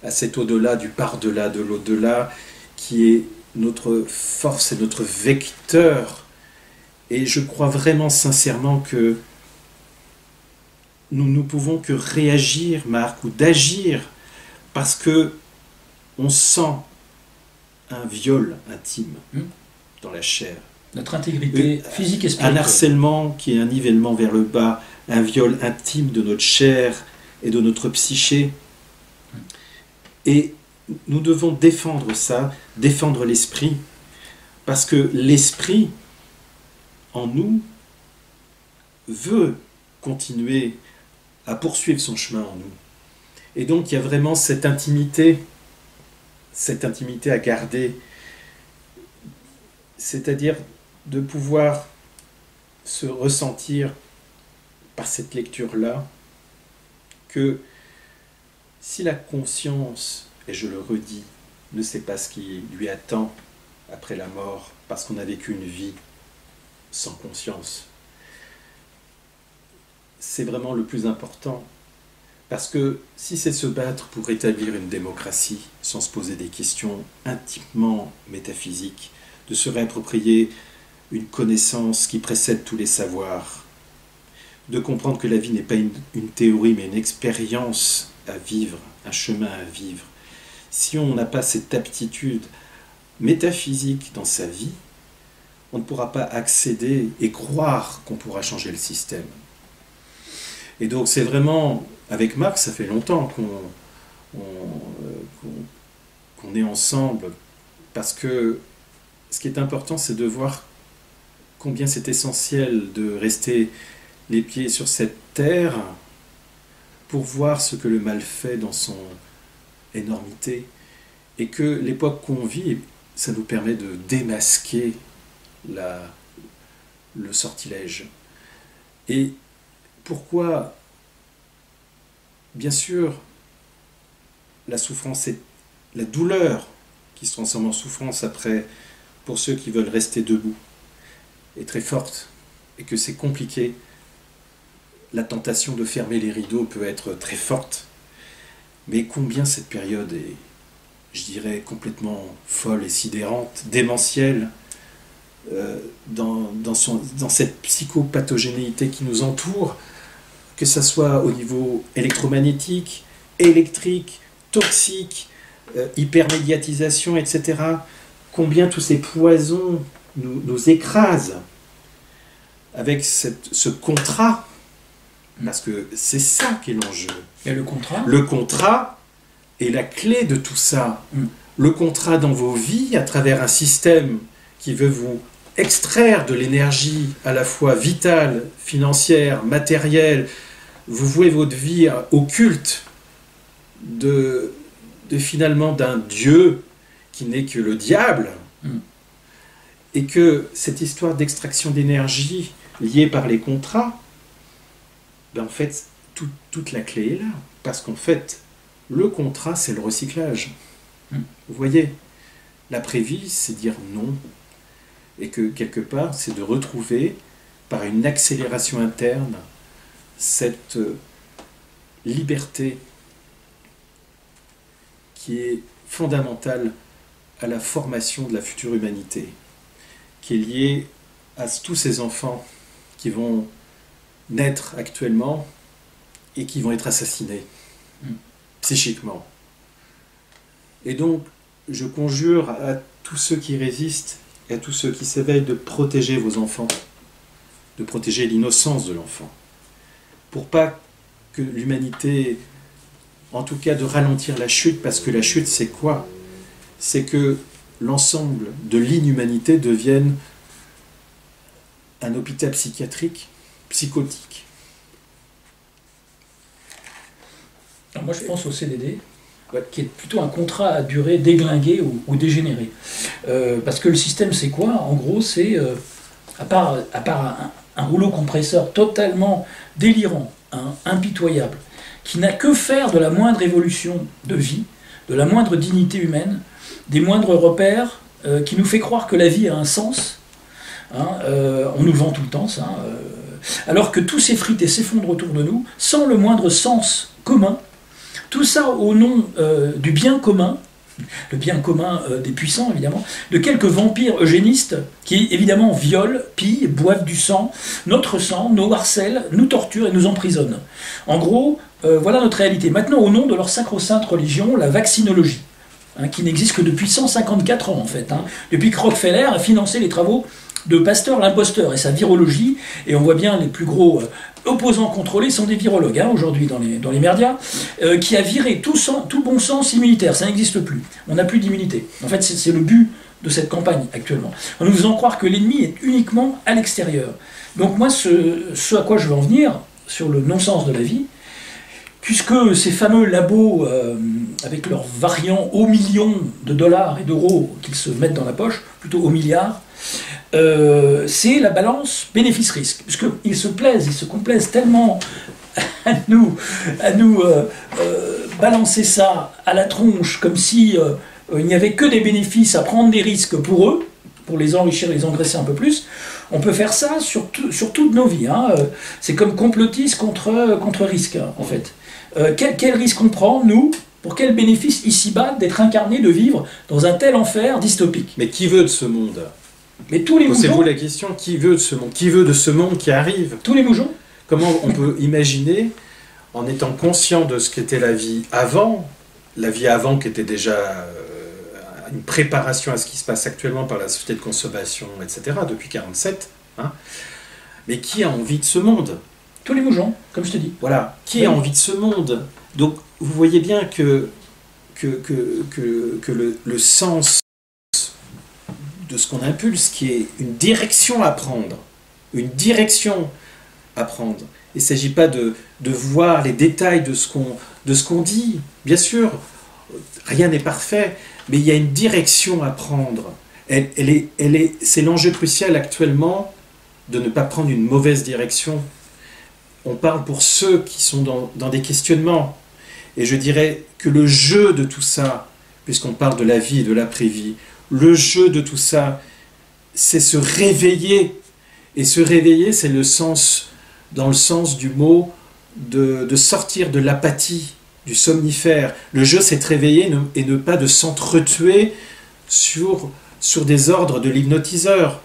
à cet au-delà, du par-delà, de l'au-delà, qui est notre force et notre vecteur. Et je crois vraiment sincèrement que nous ne pouvons que réagir, Marc, ou d'agir, parce que on sent un viol intime dans la chair. Notre intégrité physique et spirituelle. Un harcèlement qui est un nivellement vers le bas, un viol intime de notre chair et de notre psyché. Et nous devons défendre ça, défendre l'esprit, parce que l'esprit en nous veut continuer à poursuivre son chemin en nous. Et donc il y a vraiment cette intimité à garder, c'est-à-dire de pouvoir se ressentir par cette lecture-là que si la conscience, et je le redis, ne sait pas ce qui lui attend après la mort, parce qu'on a vécu une vie sans conscience, c'est vraiment le plus important. Parce que si c'est se battre pour établir une démocratie sans se poser des questions intimement métaphysiques, de se réapproprier une connaissance qui précède tous les savoirs, de comprendre que la vie n'est pas une théorie mais une expérience à vivre, un chemin à vivre. Si on n'a pas cette aptitude métaphysique dans sa vie, on ne pourra pas accéder et croire qu'on pourra changer le système. Et donc c'est vraiment, avec Marc, ça fait longtemps qu'on est ensemble, parce que ce qui est important, c'est de voir combien c'est essentiel de rester les pieds sur cette terre pour voir ce que le mal fait dans son énormité, et que l'époque qu'on vit, ça nous permet de démasquer le sortilège. Et pourquoi? Bien sûr, la souffrance, la douleur qui se transforme en souffrance après, pour ceux qui veulent rester debout, est très forte, et que c'est compliqué. La tentation de fermer les rideaux peut être très forte, mais combien cette période est, je dirais, complètement folle et sidérante, démentielle, dans cette psychopathogénéité qui nous entoure, que ce soit au niveau électromagnétique, électrique, toxique, hypermédiatisation, etc. Combien tous ces poisons nous écrasent avec ce contrat Parce que c'est ça qui est l'enjeu. Et le contrat? Le contrat est la clé de tout ça. Le contrat dans vos vies, à travers un système qui veut vous extraire de l'énergie à la fois vitale, financière, matérielle. Vous vouez votre vie au culte de finalement d'un Dieu qui n'est que le diable, et que cette histoire d'extraction d'énergie liée par les contrats, ben en fait, toute la clé est là. Parce qu'en fait, le contrat, c'est le recyclage. Vous voyez, l'après-vie, c'est dire non. Et que, quelque part, c'est de retrouver, par une accélération interne, cette liberté qui est fondamentale à la formation de la future humanité, qui est liée à tous ces enfants qui vont naître actuellement et qui vont être assassinés psychiquement. Et donc, je conjure à tous ceux qui résistent et à tous ceux qui s'éveillent de protéger vos enfants, de protéger l'innocence de l'enfant, pour pas que l'humanité, en tout cas de ralentir la chute, parce que la chute c'est quoi? C'est que l'ensemble de l'inhumanité devienne un hôpital psychiatrique, psychotique. Alors moi je pense au CDD, qui est plutôt un contrat à durée déglinguée ou dégénérée. Parce que le système c'est quoi? En gros c'est, à part un rouleau compresseur totalement délirant, impitoyable, qui n'a que faire de la moindre évolution de vie, de la moindre dignité humaine, des moindres repères, qui nous fait croire que la vie a un sens. On nous le vend tout le temps, ça. Alors que tout s'effrite et s'effondre autour de nous, sans le moindre sens commun. Tout ça au nom du bien commun, le bien commun des puissants évidemment, de quelques vampires eugénistes qui évidemment violent, pillent, boivent du sang, notre sang, nous harcèlent, nous torturent et nous emprisonnent. En gros, voilà notre réalité. Maintenant, au nom de leur sacro-sainte religion, la vaccinologie, qui n'existe que depuis 154 ans en fait, depuis que Rockefeller a financé les travaux de Pasteur l'imposteur et sa virologie, et on voit bien les plus gros opposants contrôlés sont des virologues aujourd'hui dans les médias, qui a viré tout bon sens immunitaire, ça n'existe plus, on n'a plus d'immunité. En fait c'est le but de cette campagne actuellement, en nous faisant croire que l'ennemi est uniquement à l'extérieur. Donc moi ce à quoi je veux en venir, sur le non-sens de la vie, puisque ces fameux labos, avec leurs variants aux millions de dollars et d'euros qu'ils se mettent dans la poche, plutôt aux milliards, c'est la balance bénéfice-risque, puisqu'ils se plaisent, ils se complaisent tellement à nous balancer ça à la tronche, comme si il n'y avait que des bénéfices à prendre des risques pour eux, pour les enrichir, les engraisser un peu plus. On peut faire ça sur toutes nos vies. C'est comme complotiste contre risque, en fait. Quel risque on prend, nous, pour quel bénéfice ici-bas d'être incarné, de vivre dans un tel enfer dystopique? Mais qui veut de ce monde? Mais tous les moujons. Posez-vous la question, qui veut de ce monde? Qui veut de ce monde qui arrive? Tous les moujons. Comment on peut imaginer, en étant conscient de ce qu'était la vie avant qui était déjà une préparation à ce qui se passe actuellement par la société de consommation, etc., depuis 1947, mais qui a envie de ce monde? Tous les moujons, comme je te dis. Voilà, qui a envie de ce monde? Donc, vous voyez bien que le sens de ce qu'on impulse, qui est une direction à prendre, il ne s'agit pas de voir les détails de ce qu'on dit. Bien sûr, rien n'est parfait, mais il y a une direction à prendre. C'est l'enjeu crucial actuellement de ne pas prendre une mauvaise direction. On parle pour ceux qui sont dans des questionnements. Et je dirais que le jeu de tout ça, puisqu'on parle de la vie et de l'après-vie, le jeu de tout ça, c'est se réveiller. Et se réveiller, c'est dans le sens du mot, de sortir de l'apathie, du somnifère. Le jeu, c'est de réveiller et ne pas de s'entretuer sur des ordres de l'hypnotiseur.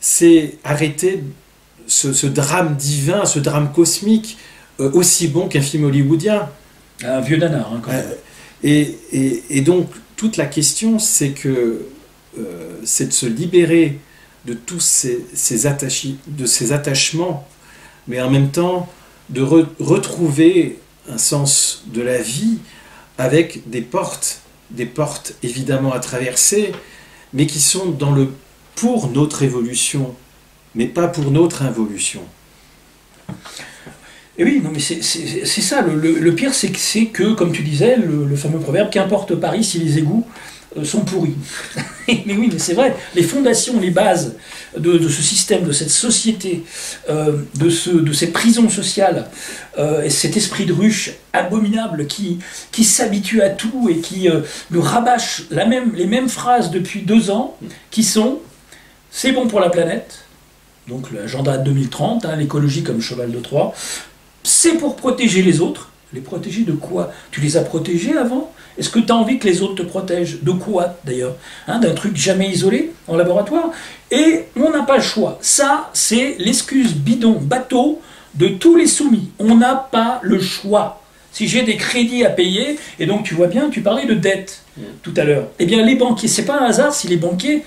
C'est arrêter ce drame divin, ce drame cosmique, aussi bon qu'un film hollywoodien. Un vieux nanar, quand même. Et donc, toute la question, c'est de se libérer de tous ces attachements, mais en même temps de retrouver un sens de la vie avec des portes évidemment à traverser, mais qui sont pour notre évolution, mais pas pour notre involution. Et oui, non, mais c'est ça. Le pire, c'est que, comme tu disais, le fameux proverbe, qu'importe Paris si les égouts sont pourris. Mais oui, mais c'est vrai. Les fondations, les bases de ce système, de cette société, de ces prisons sociales, et cet esprit de ruche abominable qui s'habitue à tout et qui nous rabâche les mêmes phrases depuis 2 ans, qui sont « c'est bon pour la planète », donc l'agenda 2030, hein, l'écologie comme cheval de Troie, c'est pour protéger les autres. Les protéger de quoi? Tu les as protégés avant? Est-ce que tu as envie que les autres te protègent? De quoi d'ailleurs? Hein, d'un truc jamais isolé en laboratoire? Et on n'a pas le choix. Ça, c'est l'excuse bidon, bateau de tous les soumis. On n'a pas le choix. Si j'ai des crédits à payer, et donc tu vois bien, tu parlais de dette tout à l'heure, eh bien les banquiers, c'est pas un hasard si les banquiers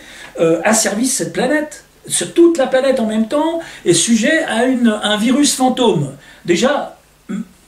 asservissent cette planète, sur toute la planète en même temps, est sujet à un virus fantôme. Déjà,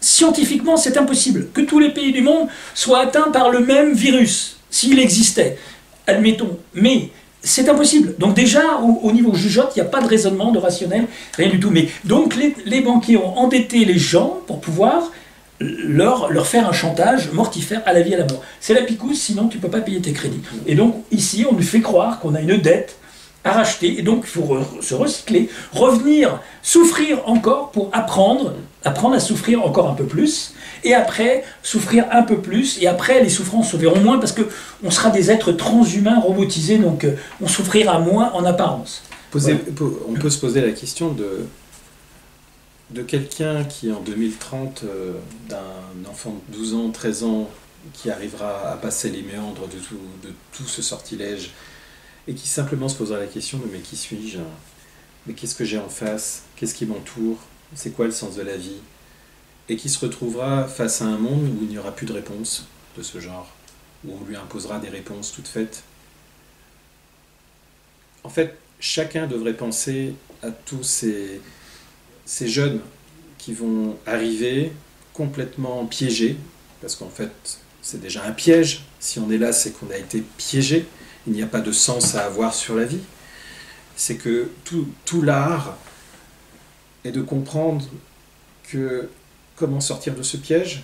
scientifiquement, c'est impossible que tous les pays du monde soient atteints par le même virus, s'il existait, admettons. Mais c'est impossible. Donc déjà, au niveau jugeote, il n'y a pas de raisonnement, de rationnel, rien du tout. Mais donc les banquiers ont endetté les gens pour pouvoir leur faire un chantage mortifère à la vie et à la mort. C'est la picouse, sinon tu ne peux pas payer tes crédits. Et donc ici, on nous fait croire qu'on a une dette à racheter, et donc il faut se recycler, revenir, souffrir encore pour apprendre à souffrir encore un peu plus, et après souffrir un peu plus, et après les souffrances se verront moins, parce qu'on sera des êtres transhumains robotisés, donc on souffrira moins en apparence. Voilà. On peut se poser la question de quelqu'un qui en 2030, d'un enfant de 12 ans, 13 ans, qui arrivera à passer les méandres de tout ce sortilège, et qui simplement se posera la question de « mais qui suis-je ? Mais qu'est-ce que j'ai en face ? Qu'est-ce qui m'entoure ? C'est quoi le sens de la vie ?» Et qui se retrouvera face à un monde où il n'y aura plus de réponse de ce genre, où on lui imposera des réponses toutes faites. En fait, chacun devrait penser à tous ces jeunes qui vont arriver complètement piégés, parce qu'en fait, c'est déjà un piège. Si on est là, c'est qu'on a été piégé. Il n'y a pas de sens à avoir sur la vie. C'est que tout l'art est de comprendre que comment sortir de ce piège,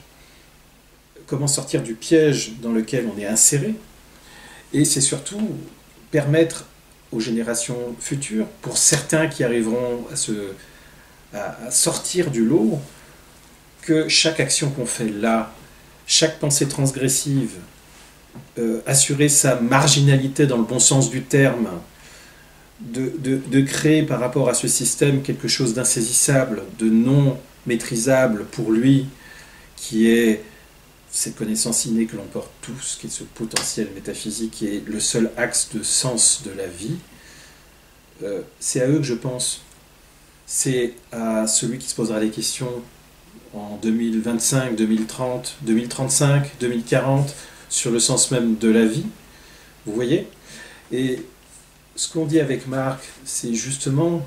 comment sortir du piège dans lequel on est inséré, et c'est surtout permettre aux générations futures, pour certains qui arriveront à sortir du lot, que chaque action qu'on fait là, chaque pensée transgressive, assurer sa marginalité dans le bon sens du terme, de créer par rapport à ce système quelque chose d'insaisissable, de non maîtrisable pour lui, qui est cette connaissance innée que l'on porte tous, qui est ce potentiel métaphysique, qui est le seul axe de sens de la vie, c'est à eux que je pense. C'est à celui qui se posera des questions en 2025, 2030, 2035, 2040, sur le sens même de la vie, vous voyez? Et ce qu'on dit avec Marc, c'est justement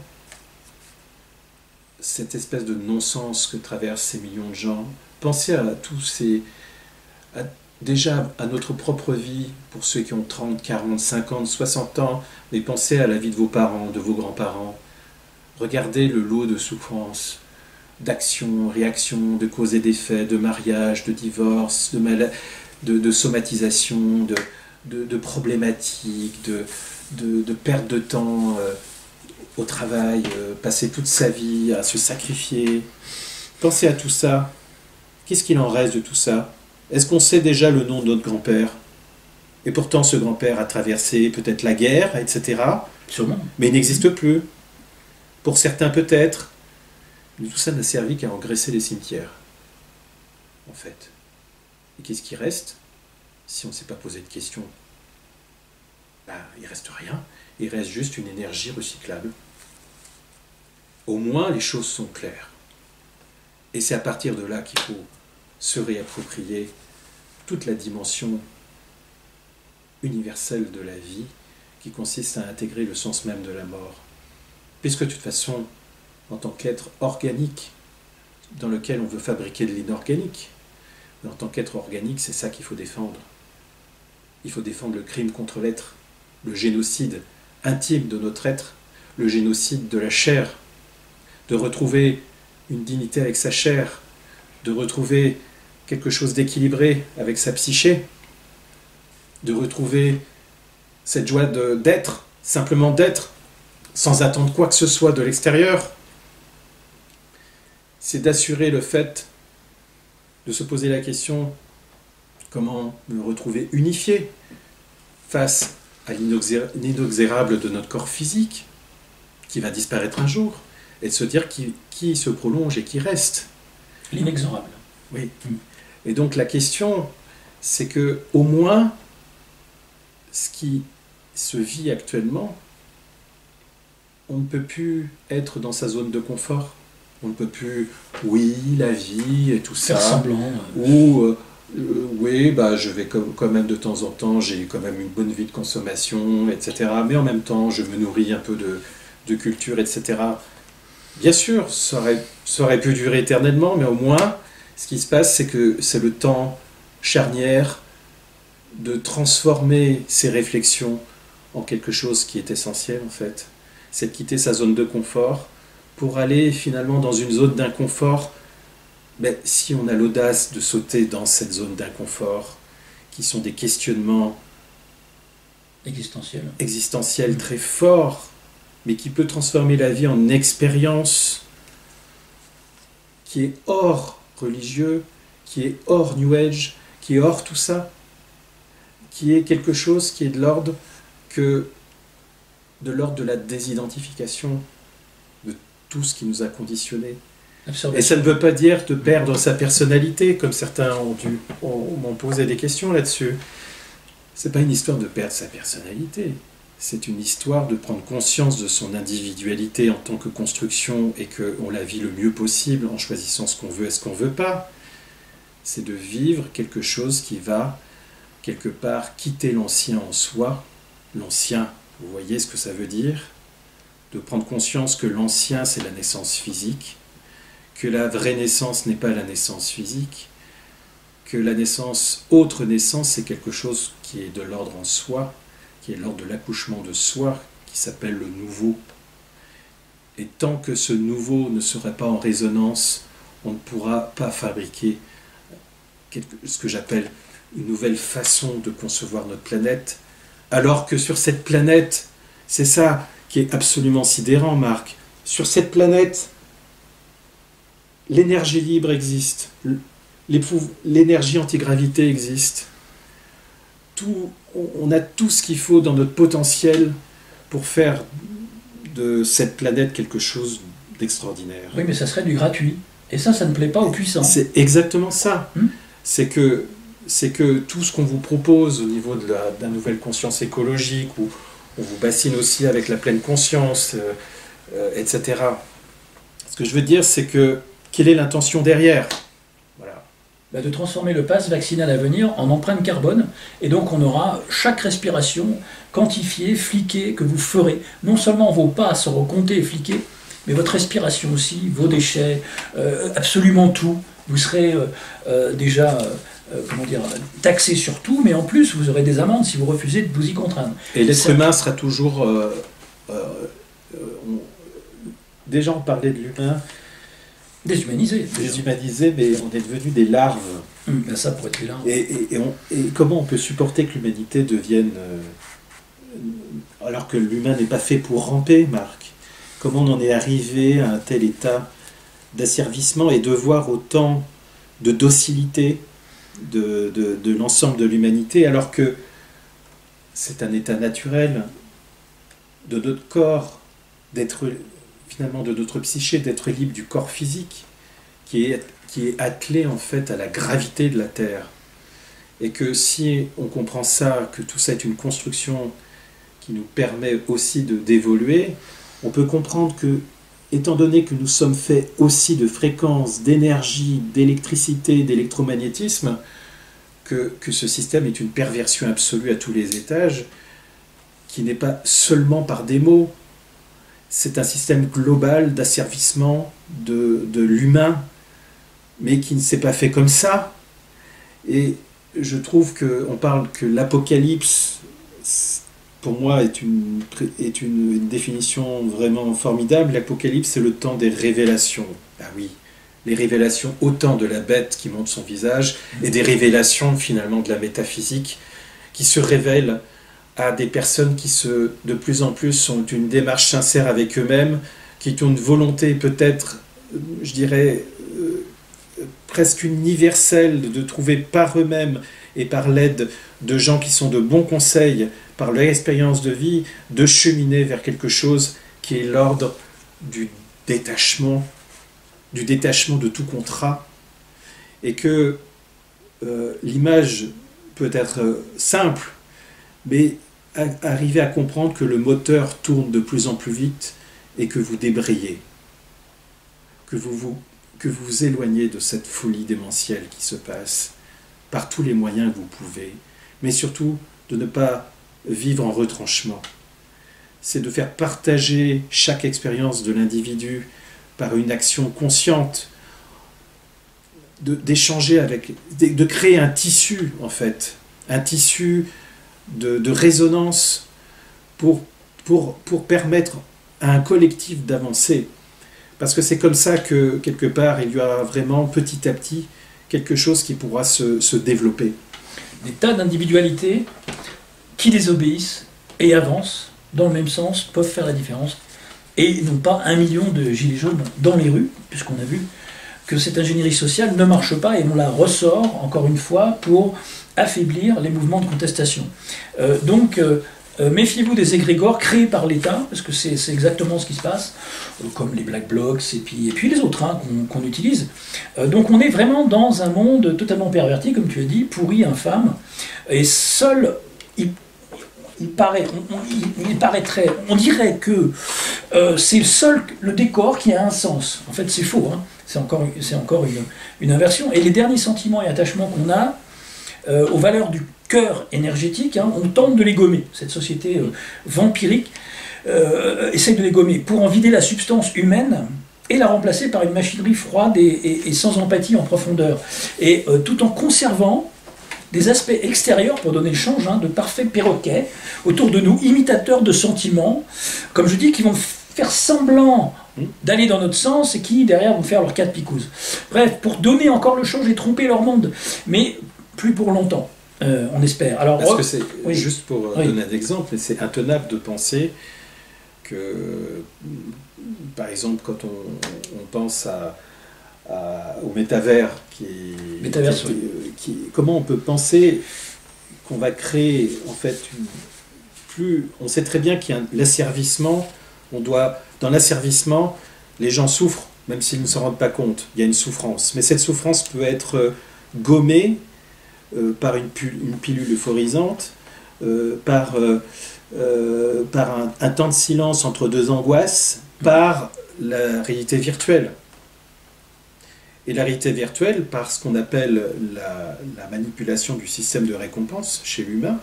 cette espèce de non-sens que traversent ces millions de gens. Pensez à tous ces... déjà à notre propre vie, pour ceux qui ont 30, 40, 50, 60 ans, mais pensez à la vie de vos parents, de vos grands-parents. Regardez le lot de souffrances, d'actions, réactions, de causes et d'effets, de mariage, de divorce, de somatisation, de problématiques, de perte de temps au travail, passer toute sa vie à se sacrifier. Pensez à tout ça. Qu'est-ce qu'il en reste de tout ça? Est-ce qu'on sait déjà le nom de notre grand-père? Et pourtant, ce grand-père a traversé peut-être la guerre, etc. Sûrement. Mais il n'existe plus. Pour certains, peut-être. Mais tout ça n'a servi qu'à engraisser les cimetières, en fait. Et qu'est-ce qui reste si on ne s'est pas posé de questions? Il ne reste rien. Il reste juste une énergie recyclable. Au moins, les choses sont claires. Et c'est à partir de là qu'il faut se réapproprier toute la dimension universelle de la vie qui consiste à intégrer le sens même de la mort. Puisque de toute façon, en tant qu'être organique, dans lequel on veut fabriquer de l'inorganique. Mais en tant qu'être organique, c'est ça qu'il faut défendre. Il faut défendre le crime contre l'être, le génocide intime de notre être, le génocide de la chair, de retrouver une dignité avec sa chair, de retrouver quelque chose d'équilibré avec sa psyché, de retrouver cette joie d'être, simplement d'être, sans attendre quoi que ce soit de l'extérieur. C'est d'assurer le fait de se poser la question comment me retrouver unifié face à l'inexorable de notre corps physique qui va disparaître un jour, et de se dire qui se prolonge et qui reste. L'inexorable. Oui. Et donc la question, c'est que au moins, ce qui se vit actuellement, on ne peut plus être dans sa zone de confort. On ne peut plus, oui, la vie et tout ça. Faire semblant. Ou, oui, bah, je vais quand même de temps en temps, j'ai quand même une bonne vie de consommation, etc. Mais en même temps, je me nourris un peu de culture, etc. Bien sûr, ça aurait pu durer éternellement, mais au moins, ce qui se passe, c'est que c'est le temps charnière de transformer ces réflexions en quelque chose qui est essentiel, en fait. C'est de quitter sa zone de confort pour aller finalement dans une zone d'inconfort. Mais si on a l'audace de sauter dans cette zone d'inconfort, qui sont des questionnements existentiels très forts, mais qui peut transformer la vie en expérience qui est hors religieux, qui est hors New Age, qui est hors tout ça, qui est quelque chose qui est de l'ordre de la désidentification de tout ce qui nous a conditionnés. Et ça ne veut pas dire de perdre sa personnalité, comme certains m'ont posé des questions là-dessus. C'est pas une histoire de perdre sa personnalité. C'est une histoire de prendre conscience de son individualité en tant que construction et qu'on la vit le mieux possible en choisissant ce qu'on veut et ce qu'on ne veut pas. C'est de vivre quelque chose qui va, quelque part, quitter l'ancien en soi. L'ancien, vous voyez ce que ça veut dire? De prendre conscience que l'ancien, c'est la naissance physique, que la vraie naissance n'est pas la naissance physique, que la naissance, autre naissance, c'est quelque chose qui est de l'ordre en soi, qui est l'ordre de l'accouchement de soi, qui s'appelle le nouveau. Et tant que ce nouveau ne serait pas en résonance, on ne pourra pas fabriquer ce que j'appelle une nouvelle façon de concevoir notre planète, alors que sur cette planète, c'est ça qui est absolument sidérant, Marc, sur cette planète, l'énergie libre existe, l'énergie antigravité existe, on a tout ce qu'il faut dans notre potentiel pour faire de cette planète quelque chose d'extraordinaire. Oui, mais ça serait du gratuit. Et ça ne plaît pas aux puissants. C'est exactement ça. C'est que tout ce qu'on vous propose au niveau de la nouvelle conscience écologique, où on vous bassine aussi avec la pleine conscience, etc. Ce que je veux dire, c'est que quelle est l'intention derrière ? Voilà. De transformer le pass vaccinal à venir en empreinte carbone, et donc on aura chaque respiration quantifiée, fliquée, que vous ferez. Non seulement vos pas seront comptés et fliqués, mais votre respiration aussi, vos déchets, absolument tout. Vous serez déjà taxé sur tout, mais en plus vous aurez des amendes si vous refusez de vous y contraindre. Et l'être humain sera toujours... déjà on parlait de l'humain... Déshumanisé, mais on est devenu des larves. Ça pourrait être des larves. Et comment on peut supporter que l'humanité devienne... alors que l'humain n'est pas fait pour ramper, Marc. Comment on en est arrivé à un tel état d'asservissement et de voir autant de docilité de l'ensemble de l'humanité, alors que c'est un état naturel de notre corps, d'être finalement de notre psyché, d'être libre du corps physique, qui est attelé en fait à la gravité de la Terre. Et que si on comprend ça, que tout ça est une construction qui nous permet aussi d'évoluer, on peut comprendre que, étant donné que nous sommes faits aussi de fréquences, d'énergie, d'électricité, d'électromagnétisme, que ce système est une perversion absolue à tous les étages, qui n'est pas seulement par des mots, c'est un système global d'asservissement de l'humain mais qui ne s'est pas fait comme ça. Et je trouve qu'on parle que l'Apocalypse, pour moi, est une définition vraiment formidable. L'Apocalypse, c'est le temps des révélations. Ah oui, les révélations autant de la bête qui montre son visage, et des révélations finalement de la métaphysique, qui se révèlent à des personnes qui de plus en plus ont une démarche sincère avec eux-mêmes, qui ont une volonté peut-être, je dirais, presque universelle de trouver par eux-mêmes et par l'aide de gens qui sont de bons conseils, par leur expérience de vie, de cheminer vers quelque chose qui est l'ordre du détachement de tout contrat, et que l'image peut être simple, mais arriver à comprendre que le moteur tourne de plus en plus vite et que vous débrayez, que vous vous éloignez de cette folie démentielle qui se passe par tous les moyens que vous pouvez, mais surtout de ne pas vivre en retranchement. C'est de faire partager chaque expérience de l'individu par une action consciente, d'échanger avec, de créer un tissu en fait, un tissu de résonance pour permettre à un collectif d'avancer. Parce que c'est comme ça que, quelque part, il y aura vraiment, petit à petit, quelque chose qui pourra se développer. Des tas d'individualités qui désobéissent et avancent dans le même sens peuvent faire la différence. Et non pas 1 million de gilets jaunes dans les rues, puisqu'on a vu que cette ingénierie sociale ne marche pas et on la ressort, encore une fois, pour affaiblir les mouvements de contestation. Méfiez-vous des égrégores créés par l'État, parce que c'est exactement ce qui se passe, comme les Black Blocs et puis les autres qu'on utilise. Donc on est vraiment dans un monde totalement perverti, comme tu as dit, pourri, infâme, et seul, on dirait que c'est le décor qui a un sens. En fait, c'est faux, hein. C'est encore une inversion. Et les derniers sentiments et attachements qu'on a aux valeurs du cœur énergétique, hein, on tente de les gommer. Cette société vampirique essaye de les gommer pour en vider la substance humaine et la remplacer par une machinerie froide et sans empathie en profondeur. Et tout en conservant des aspects extérieurs, pour donner le change, hein, de parfaits perroquets autour de nous, imitateurs de sentiments, comme je dis, qui vont faire semblant d'aller dans notre sens et qui, derrière, vont faire leur cas de picouse. Bref, pour donner encore le change et tromper leur monde, mais plus pour longtemps, on espère. Alors, parce que c'est, oui, juste pour donner un exemple, c'est intenable de penser que, par exemple, quand on pense au métavers, comment on peut penser qu'on va créer, en fait, on sait très bien qu'il y a l'asservissement, dans l'asservissement, les gens souffrent, même s'ils ne s'en rendent pas compte, il y a une souffrance. Mais cette souffrance peut être gommée par une pilule euphorisante, par un temps de silence entre deux angoisses, par la réalité virtuelle. Et la réalité virtuelle, par ce qu'on appelle la manipulation du système de récompense chez l'humain.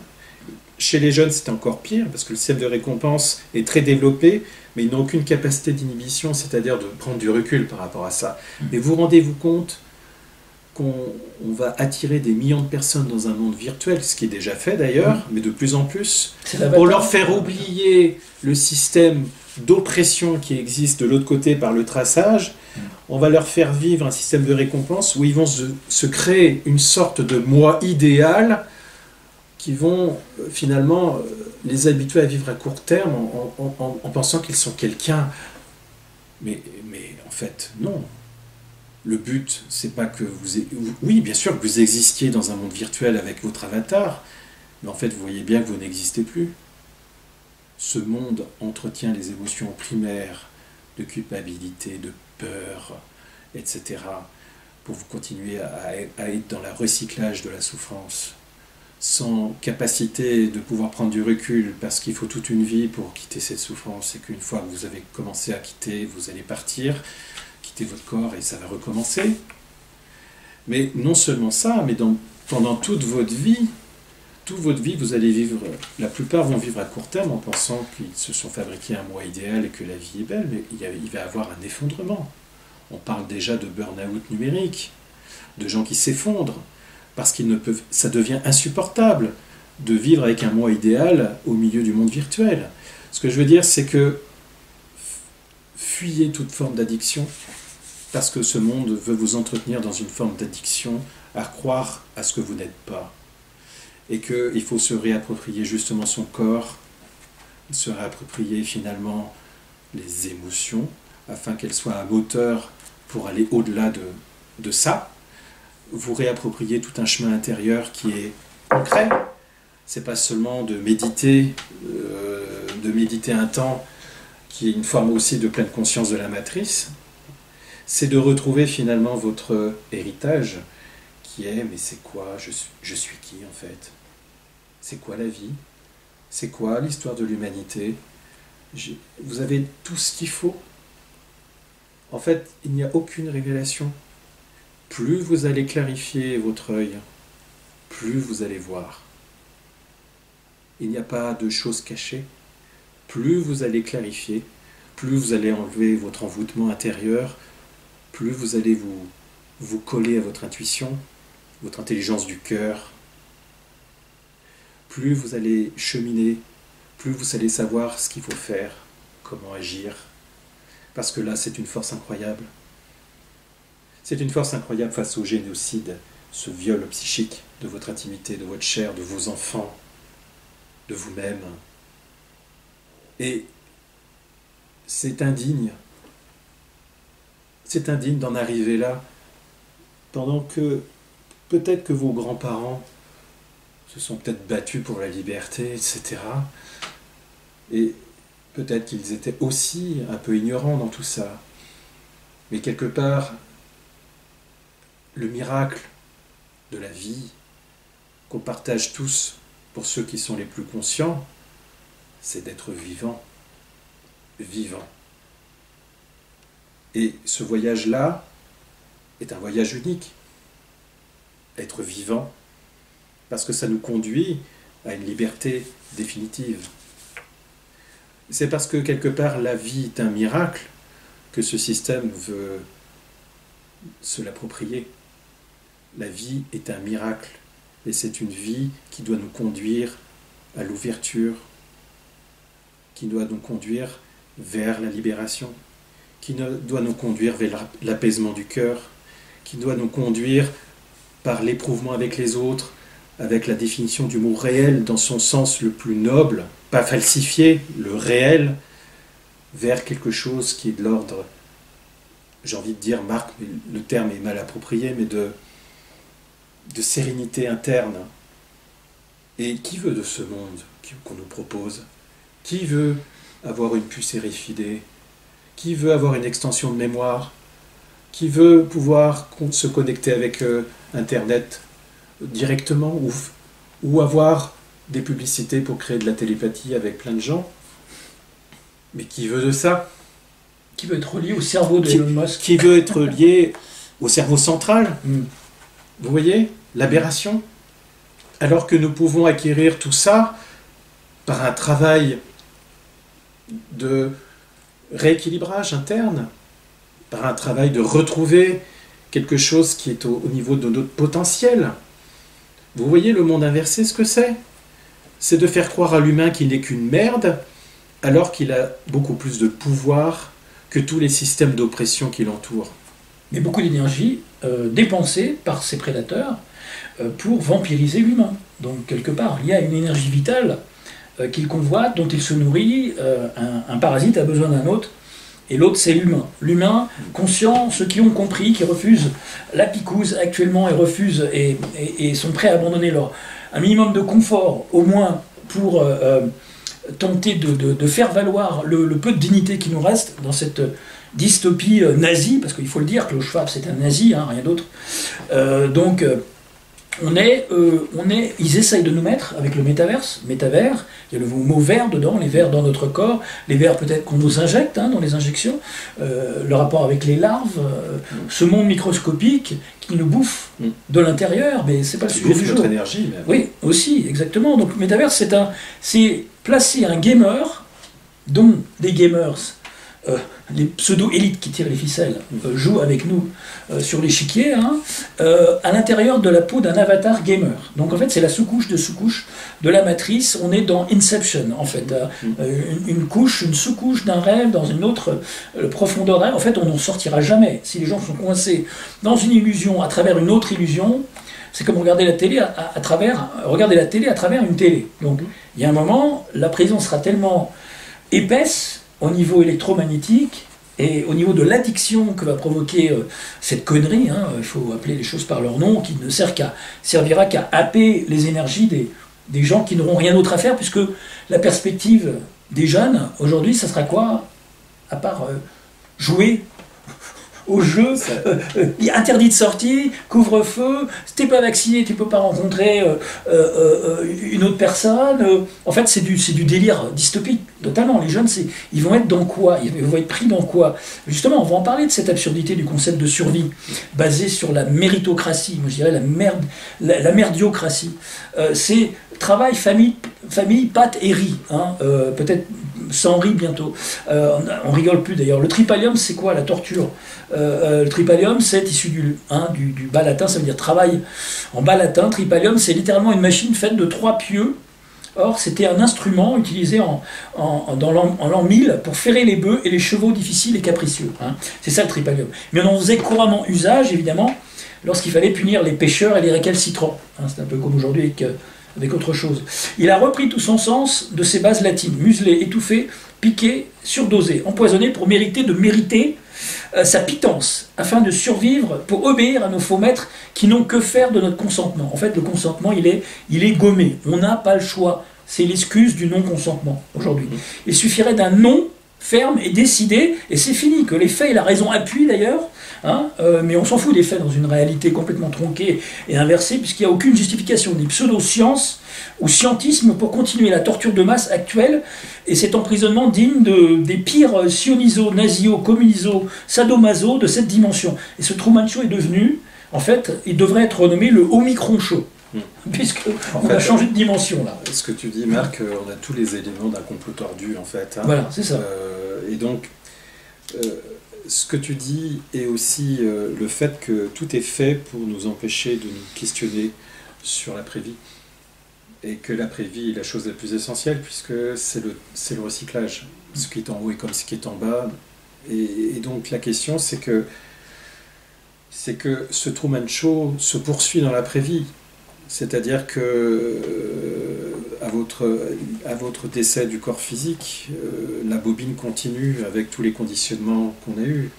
Chez les jeunes, c'est encore pire, parce que le système de récompense est très développé, mais ils n'ont aucune capacité d'inhibition, c'est-à-dire de prendre du recul par rapport à ça. Mais vous rendez-vous compte qu'on va attirer des millions de personnes dans un monde virtuel, ce qui est déjà fait d'ailleurs, mais de plus en plus, pour leur faire oublier le système d'oppression qui existe de l'autre côté par le traçage. On va leur faire vivre un système de récompense où ils vont se créer une sorte de moi idéal qui vont finalement les habituer à vivre à court terme en pensant qu'ils sont quelqu'un. Mais en fait, non. Le but, c'est pas que oui, bien sûr que vous existiez dans un monde virtuel avec votre avatar, mais en fait, vous voyez bien que vous n'existez plus. Ce monde entretient les émotions primaires de culpabilité, de peur, etc., pour vous continuer à être dans le recyclage de la souffrance, sans capacité de pouvoir prendre du recul, parce qu'il faut toute une vie pour quitter cette souffrance, et qu'une fois que vous avez commencé à quitter, vous allez partir, quitter votre corps, et ça va recommencer. Mais non seulement ça, mais pendant toute votre vie, vous allez vivre, la plupart vont vivre à court terme en pensant qu'ils se sont fabriqués un moi idéal et que la vie est belle, mais il va y avoir un effondrement. On parle déjà de burn-out numérique. de gens qui s'effondrent, parce qu'ils ne peuvent, ça devient insupportable de vivre avec un moi idéal au milieu du monde virtuel. Ce que je veux dire, c'est que fuyez toute forme d'addiction, parce que ce monde veut vous entretenir dans une forme d'addiction à croire à ce que vous n'êtes pas. Et qu'il faut se réapproprier justement son corps, se réapproprier finalement les émotions, afin qu'elles soient un moteur pour aller au-delà de ça. Vous réapproprier tout un chemin intérieur qui est concret. C'est pas seulement de méditer un temps qui est une forme aussi de pleine conscience de la matrice. C'est de retrouver finalement votre héritage qui est, mais c'est quoi, je suis qui en fait? C'est quoi la vie? C'est quoi l'histoire de l'humanité? Vous avez tout ce qu'il faut. En fait, il n'y a aucune révélation. Plus vous allez clarifier votre œil, plus vous allez voir. Il n'y a pas de choses cachées. Plus vous allez clarifier, plus vous allez enlever votre envoûtement intérieur, plus vous allez vous coller à votre intuition, votre intelligence du cœur. Plus vous allez cheminer, plus vous allez savoir ce qu'il faut faire, comment agir. Parce que là, c'est une force incroyable. C'est une force incroyable face au génocide, ce viol psychique de votre intimité, de votre chair, de vos enfants, de vous-même. Et c'est indigne. C'est indigne d'en arriver là, pendant que peut-être que vos grands-parents se sont peut-être battus pour la liberté, etc. Et peut-être qu'ils étaient aussi un peu ignorants dans tout ça. Mais quelque part, le miracle de la vie qu'on partage tous pour ceux qui sont les plus conscients, c'est d'être vivant. Vivant. Et ce voyage-là est un voyage unique. Être vivant, parce que ça nous conduit à une liberté définitive. C'est parce que quelque part la vie est un miracle que ce système veut se l'approprier. La vie est un miracle et c'est une vie qui doit nous conduire à l'ouverture, qui doit nous conduire vers la libération, qui doit nous conduire vers l'apaisement du cœur, qui doit nous conduire par l'éprouvement avec les autres, avec la définition du mot réel dans son sens le plus noble, pas falsifié, le réel, vers quelque chose qui est de l'ordre, j'ai envie de dire, Marc, le terme est mal approprié, mais de sérénité interne. Et qui veut de ce monde qu'on nous propose? Qui veut avoir une puce RFID? Qui veut avoir une extension de mémoire? Qui veut pouvoir se connecter avec Internet directement ou avoir des publicités pour créer de la télépathie avec plein de gens? Mais qui veut de ça? Qui veut être relié au cerveau de Elon Musk? Qui veut être lié au cerveau central? Vous voyez l'aberration? Alors que nous pouvons acquérir tout ça par un travail de rééquilibrage interne, par un travail de retrouver quelque chose qui est au niveau de notre potentiel. Vous voyez le monde inversé, ce que c'est? C'est de faire croire à l'humain qu'il n'est qu'une merde, alors qu'il a beaucoup plus de pouvoir que tous les systèmes d'oppression qui l'entourent. Mais beaucoup d'énergie dépensée par ces prédateurs pour vampiriser l'humain. Donc quelque part, il y a une énergie vitale qu'il convoite, dont il se nourrit. Un parasite a besoin d'un autre, et l'autre c'est l'humain. L'humain conscient, ceux qui ont compris, qui refusent la picouse actuellement et refusent et sont prêts à abandonner un minimum de confort, au moins pour tenter de faire valoir le peu de dignité qui nous reste dans cette dystopie nazie, parce qu'il faut le dire, Klaus Schwab c'est un nazi, hein, rien d'autre. Donc ils essayent de nous mettre avec le métavers, il y a le mot vert dedans, les vers dans notre corps, les vers peut-être qu'on nous injecte dans les injections, le rapport avec les larves, ce monde microscopique qui nous bouffe de l'intérieur, mais c'est pas le sujet du jour. Notre énergie, même. Oui, aussi, exactement. Donc le métavers, c'est placer un gamer, dont des gamers les pseudo-élites qui tirent les ficelles jouent avec nous sur l'échiquier, à l'intérieur de la peau d'un avatar gamer. Donc en fait, c'est la sous-couche de la matrice. On est dans Inception, en fait. Une sous-couche d'un rêve dans une autre profondeur d'un rêve. En fait, on n'en sortira jamais. Si les gens sont coincés dans une illusion à travers une autre illusion, c'est comme regarder la télé regarder la télé à travers une télé. Donc il y a un moment, la prison sera tellement épaisse au niveau électromagnétique et au niveau de l'addiction que va provoquer cette connerie, il faut appeler les choses par leur nom, qui ne servira qu'à happer les énergies des gens qui n'auront rien d'autre à faire, puisque la perspective des jeunes, aujourd'hui, ça sera quoi? À part jouer au jeu, interdit de sortie, couvre-feu, si t'es pas vacciné, tu peux pas rencontrer une autre personne. En fait, c'est du délire dystopique, totalement. Les jeunes, ils vont être dans quoi? Ils vont être pris dans quoi? Justement, on va en parler de cette absurdité du concept de survie, basé sur la méritocratie, moi je dirais la merdiocratie. C'est travail, famille, pâte et riz, peut-être sans riz bientôt. On rigole plus d'ailleurs. Le tripalium, c'est quoi? La torture. Le tripalium, c'est issu du bas latin, ça veut dire travail en bas latin. Tripalium, c'est littéralement une machine faite de 3 pieux. Or, c'était un instrument utilisé en l'an 1000 pour ferrer les bœufs et les chevaux difficiles et capricieux. C'est ça le tripalium. Mais on en faisait couramment usage, évidemment, lorsqu'il fallait punir les pêcheurs et les récalcitrants. C'est un peu comme aujourd'hui avec autre chose. Il a repris tout son sens de ses bases latines: muselé, étouffé, piqué, surdosé, empoisonné pour mériter sa pitance, afin de survivre, pour obéir à nos faux maîtres qui n'ont que faire de notre consentement. En fait, le consentement, il est gommé. On n'a pas le choix. C'est l'excuse du non-consentement aujourd'hui. Il suffirait d'un non ferme et décidé, et c'est fini. Que les faits et la raison appuient d'ailleurs, mais on s'en fout des faits dans une réalité complètement tronquée et inversée, puisqu'il n'y a aucune justification, ni pseudo-science ou scientisme pour continuer la torture de masse actuelle et cet emprisonnement digne des pires sioniso, nazio, communiso, sadomaso de cette dimension. Et ce Truman Show est devenu, en fait, il devrait être renommé le Omicron Show. Puisqu'on a changé de dimension là. Ce que tu dis, Marc, on a tous les éléments d'un complot tordu en fait. Voilà, c'est ça. Et donc, ce que tu dis est aussi le fait que tout est fait pour nous empêcher de nous questionner sur l'après-vie. Et que l'après-vie est la chose la plus essentielle, puisque c'est le recyclage. Ce qui est en haut est comme ce qui est en bas. Et donc la question, c'est que ce Truman Show se poursuit dans l'après-vie. C'est-à-dire que à votre décès du corps physique, la bobine continue avec tous les conditionnements qu'on a eus.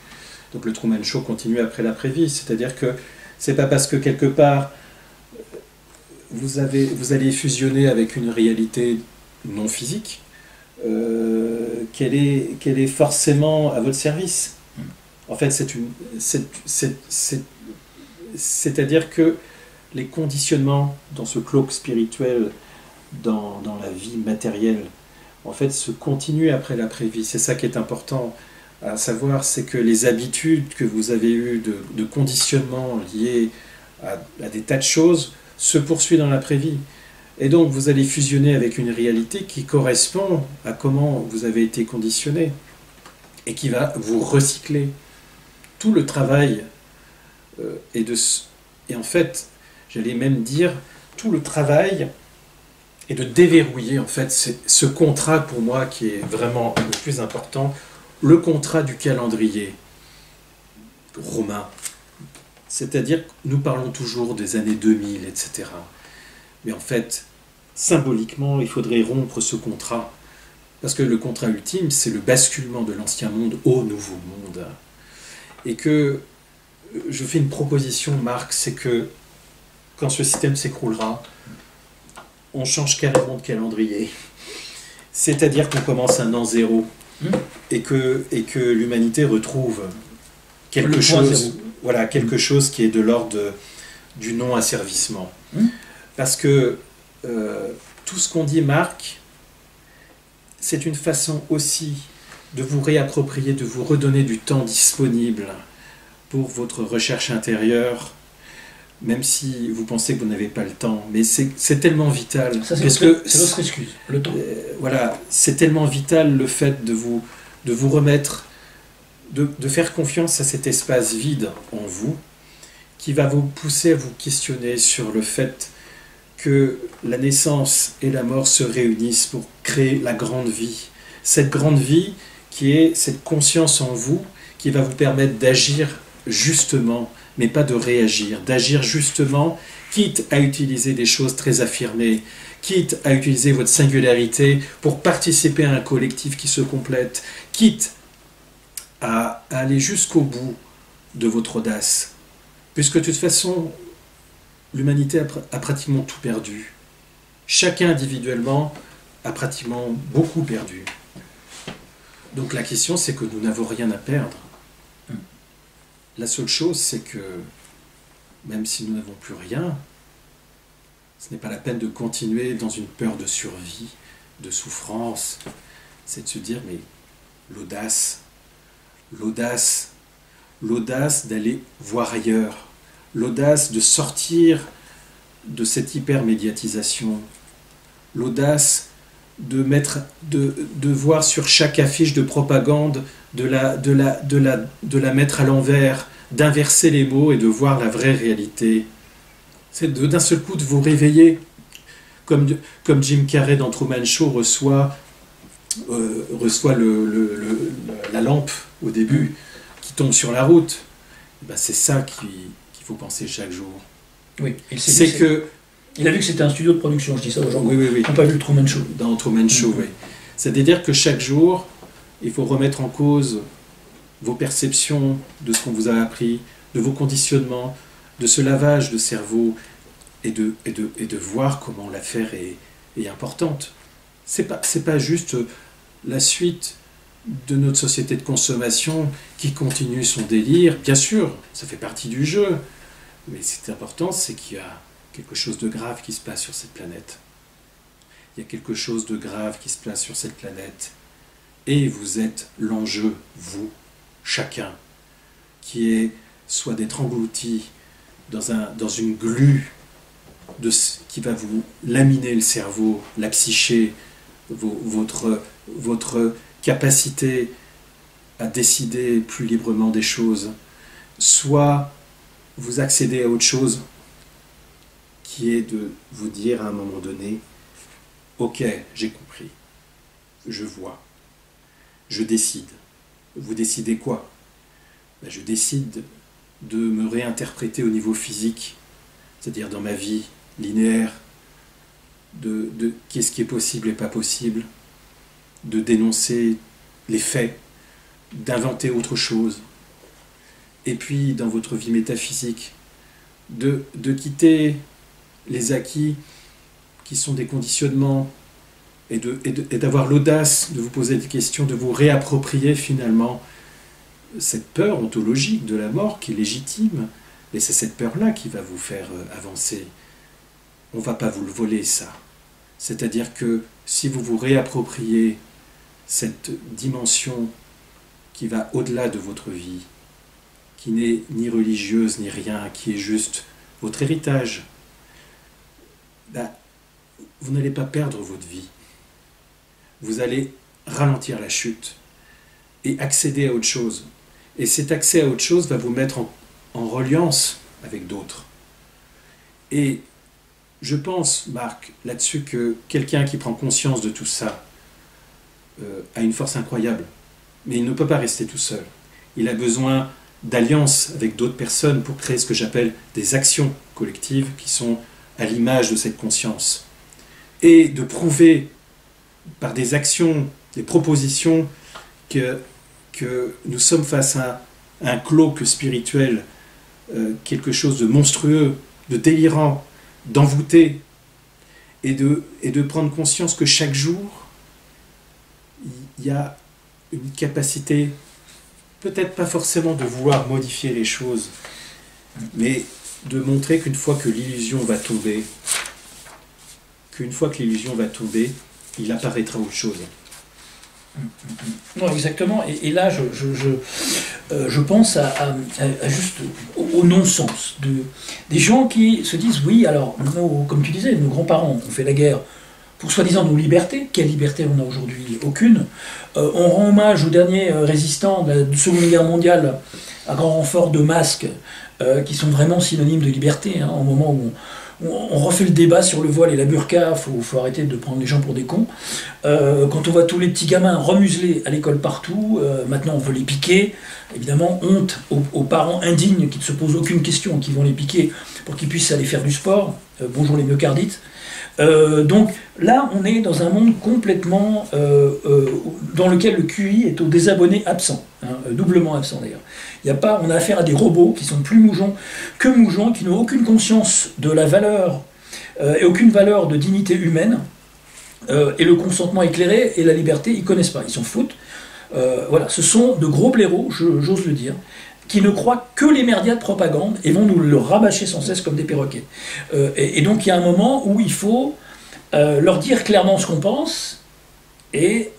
Donc le Truman Show continue après l'après-vie. C'est-à-dire que c'est pas parce que quelque part vous allez fusionner avec une réalité non physique qu'elle est forcément à votre service. En fait, c'est-à-dire que les conditionnements dans ce cloaque spirituel, dans la vie matérielle, en fait, se continuent après l'après-vie. C'est ça qui est important à savoir, c'est que les habitudes que vous avez eues de conditionnement liées à des tas de choses se poursuivent dans l'après-vie. Et donc, vous allez fusionner avec une réalité qui correspond à comment vous avez été conditionné et qui va vous recycler. Tout le travail et en fait, j'allais même dire, tout le travail est de déverrouiller, en fait, ce contrat pour moi qui est vraiment le plus important, le contrat du calendrier romain. C'est-à-dire que nous parlons toujours des années 2000, etc. Mais en fait, symboliquement, il faudrait rompre ce contrat. Parce que le contrat ultime, c'est le basculement de l'ancien monde au nouveau monde. Et que je fais une proposition, Marc, c'est que quand ce système s'écroulera, on change carrément de calendrier. C'est-à-dire qu'on commence un an zéro et que l'humanité retrouve quelque chose qui est de l'ordre du non-asservissement. Parce que tout ce qu'on dit, Marc, c'est une façon aussi de vous réapproprier, de vous redonner du temps disponible pour votre recherche intérieure, même si vous pensez que vous n'avez pas le temps, mais c'est tellement vital. Ça, c'est votre excuse, le temps. Voilà, c'est tellement vital le fait de vous remettre de faire confiance à cet espace vide en vous qui va vous pousser à vous questionner sur le fait que la naissance et la mort se réunissent pour créer la grande vie. Cette grande vie qui est cette conscience en vous qui va vous permettre d'agir justement, mais pas de réagir, d'agir justement, quitte à utiliser des choses très affirmées, quitte à utiliser votre singularité pour participer à un collectif qui se complète, quitte à aller jusqu'au bout de votre audace. Puisque de toute façon, l'humanité a pratiquement tout perdu. Chacun individuellement a pratiquement beaucoup perdu. Donc la question, c'est que nous n'avons rien à perdre. La seule chose, c'est que, même si nous n'avons plus rien, ce n'est pas la peine de continuer dans une peur de survie, de souffrance. C'est de se dire, mais l'audace d'aller voir ailleurs, l'audace de sortir de cette hypermédiatisation, l'audace de voir sur chaque affiche de propagande, de la mettre à l'envers, d'inverser les mots et de voir la vraie réalité. C'est d'un seul coup de vous réveiller, comme Jim Carrey dans Truman Show reçoit la lampe au début, qui tombe sur la route. Ben c'est ça qu'il faut penser chaque jour. Oui, il a vu que c'était un studio de production, je dis ça aux gens. Oui. Ils n'ont pas vu le Truman Show. Dans Truman Show, oui. C'est-à-dire que chaque jour, il faut remettre en cause vos perceptions de ce qu'on vous a appris, de vos conditionnements, de ce lavage de cerveau et de voir comment l'affaire est importante. C'est pas juste la suite de notre société de consommation qui continue son délire. Bien sûr, ça fait partie du jeu, mais c'est important, c'est qu'il y a quelque chose de grave qui se passe sur cette planète. Il y a quelque chose de grave qui se passe sur cette planète. Et vous êtes l'enjeu, vous, chacun, qui est soit d'être englouti dans une glu qui va vous laminer le cerveau, la psyché, votre capacité à décider plus librement des choses, soit vous accédez à autre chose, qui est de vous dire à un moment donné, ok, j'ai compris, je vois, je décide. Vous décidez quoi? Ben, je décide de me réinterpréter au niveau physique, c'est-à-dire dans ma vie linéaire, de qu'est-ce qui est possible et pas possible, de dénoncer les faits, d'inventer autre chose. Et puis, dans votre vie métaphysique, de quitter les acquis qui sont des conditionnements et d'avoir l'audace de vous poser des questions, de vous réapproprier finalement cette peur ontologique de la mort qui est légitime. Et c'est cette peur-là qui va vous faire avancer. On ne va pas vous le voler, ça. C'est-à-dire que si vous vous réappropriez cette dimension qui va au-delà de votre vie, qui n'est ni religieuse ni rien, qui est juste votre héritage, ben, vous n'allez pas perdre votre vie. Vous allez ralentir la chute et accéder à autre chose. Et cet accès à autre chose va vous mettre en reliance avec d'autres. Et je pense, Marc, là-dessus, que quelqu'un qui prend conscience de tout ça a une force incroyable. Mais il ne peut pas rester tout seul. Il a besoin d'alliance avec d'autres personnes pour créer ce que j'appelle des actions collectives qui sont à l'image de cette conscience. Et de prouver par des actions, des propositions que nous sommes face à un cloque spirituel, quelque chose de monstrueux, de délirant, d'envoûté, et de prendre conscience que chaque jour, il y a une capacité, peut-être pas forcément de vouloir modifier les choses, mais de montrer qu'une fois que l'illusion va tomber, il apparaîtra autre chose. Non, exactement. Et là, je pense à juste au non-sens des gens qui se disent oui, alors comme tu disais, nos grands-parents ont fait la guerre pour soi-disant nos libertés. Quelle liberté on a aujourd'hui? Aucune. On rend hommage aux derniers résistants de la Seconde Guerre mondiale à grand renfort de masques qui sont vraiment synonymes de liberté, hein, au moment où on refait le débat sur le voile et la burqa. Faut arrêter de prendre les gens pour des cons. Quand on voit tous les petits gamins remuselés à l'école partout, maintenant on veut les piquer. Évidemment, honte aux parents indignes qui ne se posent aucune question, qui vont les piquer pour qu'ils puissent aller faire du sport. Bonjour les myocardites. Donc là, on est dans un monde complètement dans lequel le QI est au désabonné absent, hein, doublement absent d'ailleurs. On a affaire à des robots qui sont plus mougeons que mougeons, qui n'ont aucune conscience de la valeur et aucune valeur de dignité humaine. Et le consentement éclairé et la liberté, ils ne connaissent pas, ils s'en foutent. Voilà, ce sont de gros blaireaux, j'ose le dire, qui ne croient que les merdias de propagande et vont nous le rabâcher sans cesse comme des perroquets. Et donc il y a un moment où il faut leur dire clairement ce qu'on pense et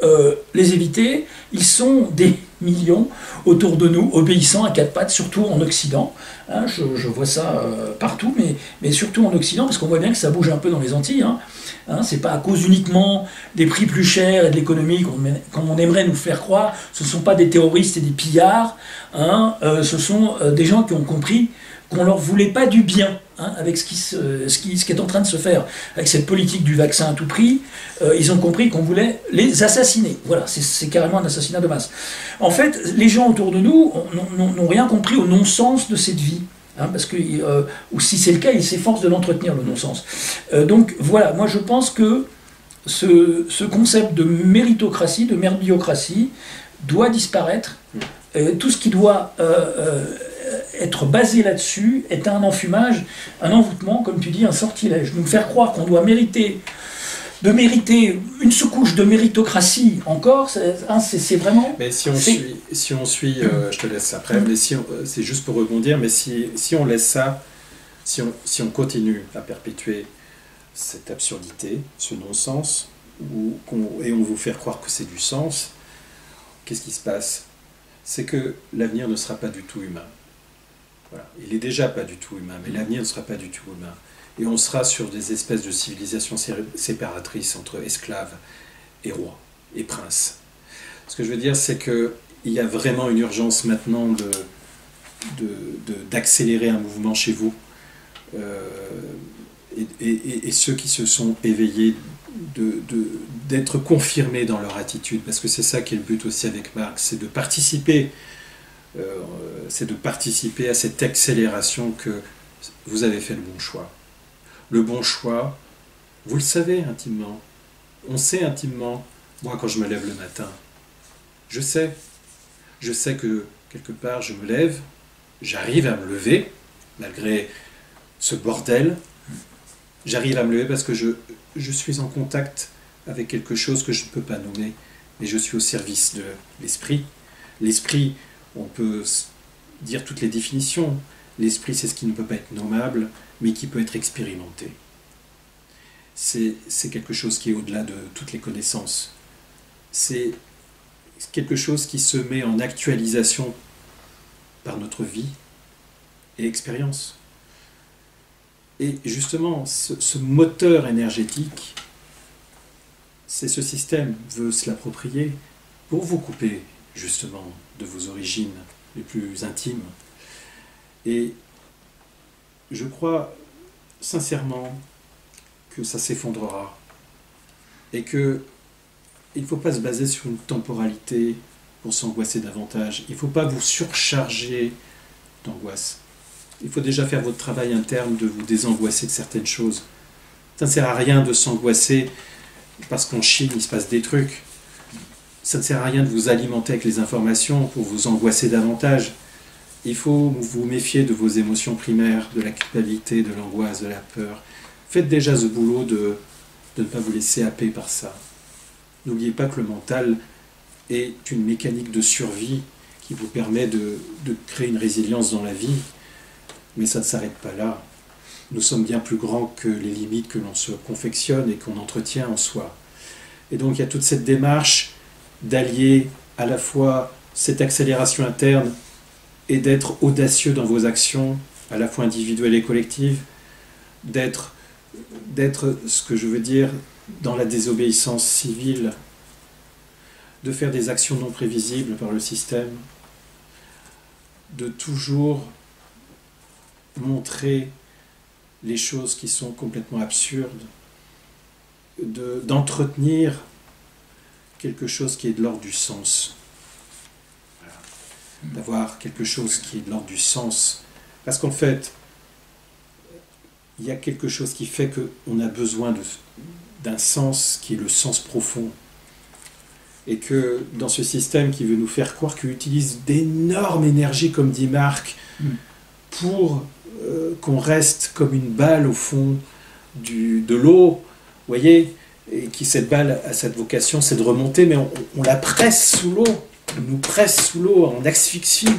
les éviter. Ils sont des millions autour de nous, obéissants à quatre pattes, surtout en Occident. Hein, je vois ça partout, mais surtout en Occident, parce qu'on voit bien que ça bouge un peu dans les Antilles. Hein, c'est pas à cause uniquement des prix plus chers et de l'économie comme on aimerait nous faire croire. Ce ne sont pas des terroristes et des pillards. Hein, ce sont des gens qui ont compris qu'on leur voulait pas du bien, hein, avec ce qui est en train de se faire, avec cette politique du vaccin à tout prix. Ils ont compris qu'on voulait les assassiner. Voilà, c'est carrément un assassinat de masse. En fait, les gens autour de nous n'ont rien compris au non-sens de cette vie. Hein, parce que, ou si c'est le cas, ils s'efforcent de l'entretenir, le non-sens. Donc voilà, moi je pense que ce concept de méritocratie, de merdiocratie, doit disparaître. Tout ce qui doit être basé là-dessus est un enfumage, un envoûtement, comme tu dis, un sortilège. Nous faire croire qu'on doit mériter une sous-couche de méritocratie encore, c'est vraiment... Mais si on suit, je te laisse après, mais c'est juste pour rebondir, mais si on laisse ça, si on continue à perpétuer cette absurdité, ce non-sens, et on vous faire croire que c'est du sens, qu'est-ce qui se passe? C'est que l'avenir ne sera pas du tout humain. Voilà. Il est déjà pas du tout humain, mais l'avenir ne sera pas du tout humain. Et on sera sur des espèces de civilisations séparatrices entre esclaves et rois et princes. Ce que je veux dire, c'est qu'il y a vraiment une urgence maintenant d'accélérer un mouvement chez vous. Et ceux qui se sont éveillés, d'être confirmés dans leur attitude, parce que c'est ça qui est le but aussi avec Marx, c'est de participer à cette accélération que vous avez fait le bon choix. Le bon choix, vous le savez intimement. On sait intimement. Moi, quand je me lève le matin, je sais que quelque part, je me lève, j'arrive à me lever, malgré ce bordel. J'arrive à me lever parce que je suis en contact avec quelque chose que je ne peux pas nommer, mais je suis au service de l'esprit. L'esprit, on peut dire toutes les définitions. L'esprit, c'est ce qui ne peut pas être nommable, mais qui peut être expérimenté. C'est quelque chose qui est au-delà de toutes les connaissances. C'est quelque chose qui se met en actualisation par notre vie et expérience. Et justement, ce moteur énergétique, c'est ce système veut se l'approprier pour vous couper justement de vos origines les plus intimes. Et je crois sincèrement que ça s'effondrera et que il ne faut pas se baser sur une temporalité pour s'angoisser davantage. Il ne faut pas vous surcharger d'angoisse. Il faut déjà faire votre travail interne de vous désangoisser de certaines choses. Ça ne sert à rien de s'angoisser parce qu'en Chine, il se passe des trucs. Ça ne sert à rien de vous alimenter avec les informations pour vous angoisser davantage. Il faut vous méfier de vos émotions primaires, de la culpabilité, de l'angoisse, de la peur. Faites déjà ce boulot de ne pas vous laisser happer par ça. N'oubliez pas que le mental est une mécanique de survie qui vous permet de créer une résilience dans la vie. Mais ça ne s'arrête pas là. Nous sommes bien plus grands que les limites que l'on se confectionne et qu'on entretient en soi. Et donc il y a toute cette démarche d'allier à la fois cette accélération interne et d'être audacieux dans vos actions, à la fois individuelles et collectives, d'être ce que je veux dire, dans la désobéissance civile, de faire des actions non prévisibles par le système, de toujours montrer les choses qui sont complètement absurdes, d'entretenir quelque chose qui est de l'ordre du sens. Voilà. D'avoir quelque chose qui est de l'ordre du sens. Parce qu'en fait, il y a quelque chose qui fait qu'on a besoin d'un sens qui est le sens profond. Et que dans ce système qui veut nous faire croire qu'il utilise d'énormes énergies, comme dit Marc, pour qu'on reste comme une balle au fond de l'eau, vous voyez, et cette balle a cette vocation, c'est de remonter, mais on la presse sous l'eau, on nous presse sous l'eau, on asphyxie,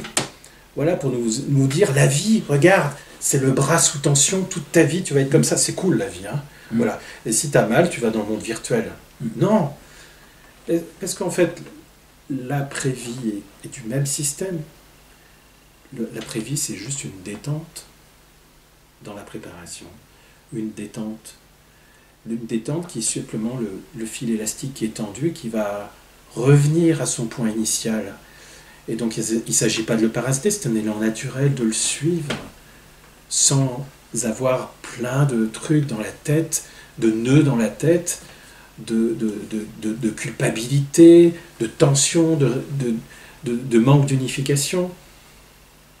voilà, pour nous dire la vie, regarde, c'est le bras sous tension, toute ta vie, tu vas être comme ça, c'est cool la vie, hein, voilà. Et si tu as mal, tu vas dans le monde virtuel. Non, parce qu'en fait, l'après-vie est du même système. L'après-vie, c'est juste une détente dans la préparation, une détente qui est simplement le fil élastique qui est tendu, qui va revenir à son point initial. Et donc il ne s'agit pas de le parasiter, c'est un élan naturel de le suivre, sans avoir plein de trucs dans la tête, de nœuds dans la tête, de culpabilité, de tension, de manque d'unification.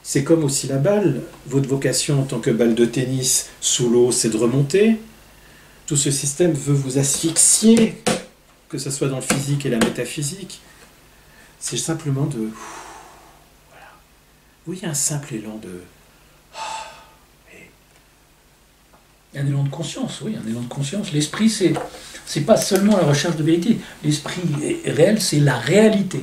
C'est comme aussi la balle. Votre vocation en tant que balle de tennis sous l'eau, c'est de remonter. Tout ce système veut vous asphyxier, que ce soit dans le physique et la métaphysique. C'est simplement de... Voilà. Oui, il y a un simple élan de... Un élan de conscience, oui, un élan de conscience. L'esprit, c'est pas seulement la recherche de vérité. L'esprit réel, c'est la réalité.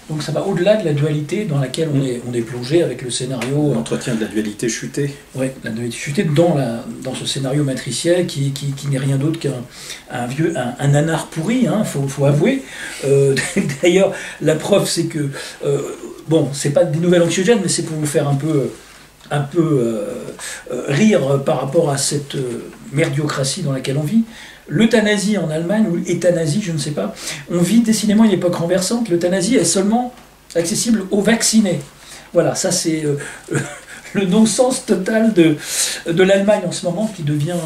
Donc ça va au-delà de la dualité dans laquelle on est plongé avec le scénario... L'entretien de la dualité chutée. Oui, la dualité chutée dans ce scénario matriciel qui n'est rien d'autre qu'un nanar pourri, hein, faut avouer. D'ailleurs, la preuve, c'est que... bon, c'est pas des nouvelles anxiogènes, mais c'est pour vous faire un peu rire par rapport à cette merdiocratie dans laquelle on vit. L'euthanasie en Allemagne, ou l'euthanasie, je ne sais pas, on vit décidément une époque renversante. L'euthanasie est seulement accessible aux vaccinés. Voilà, ça c'est le non-sens total de l'Allemagne en ce moment, qui devient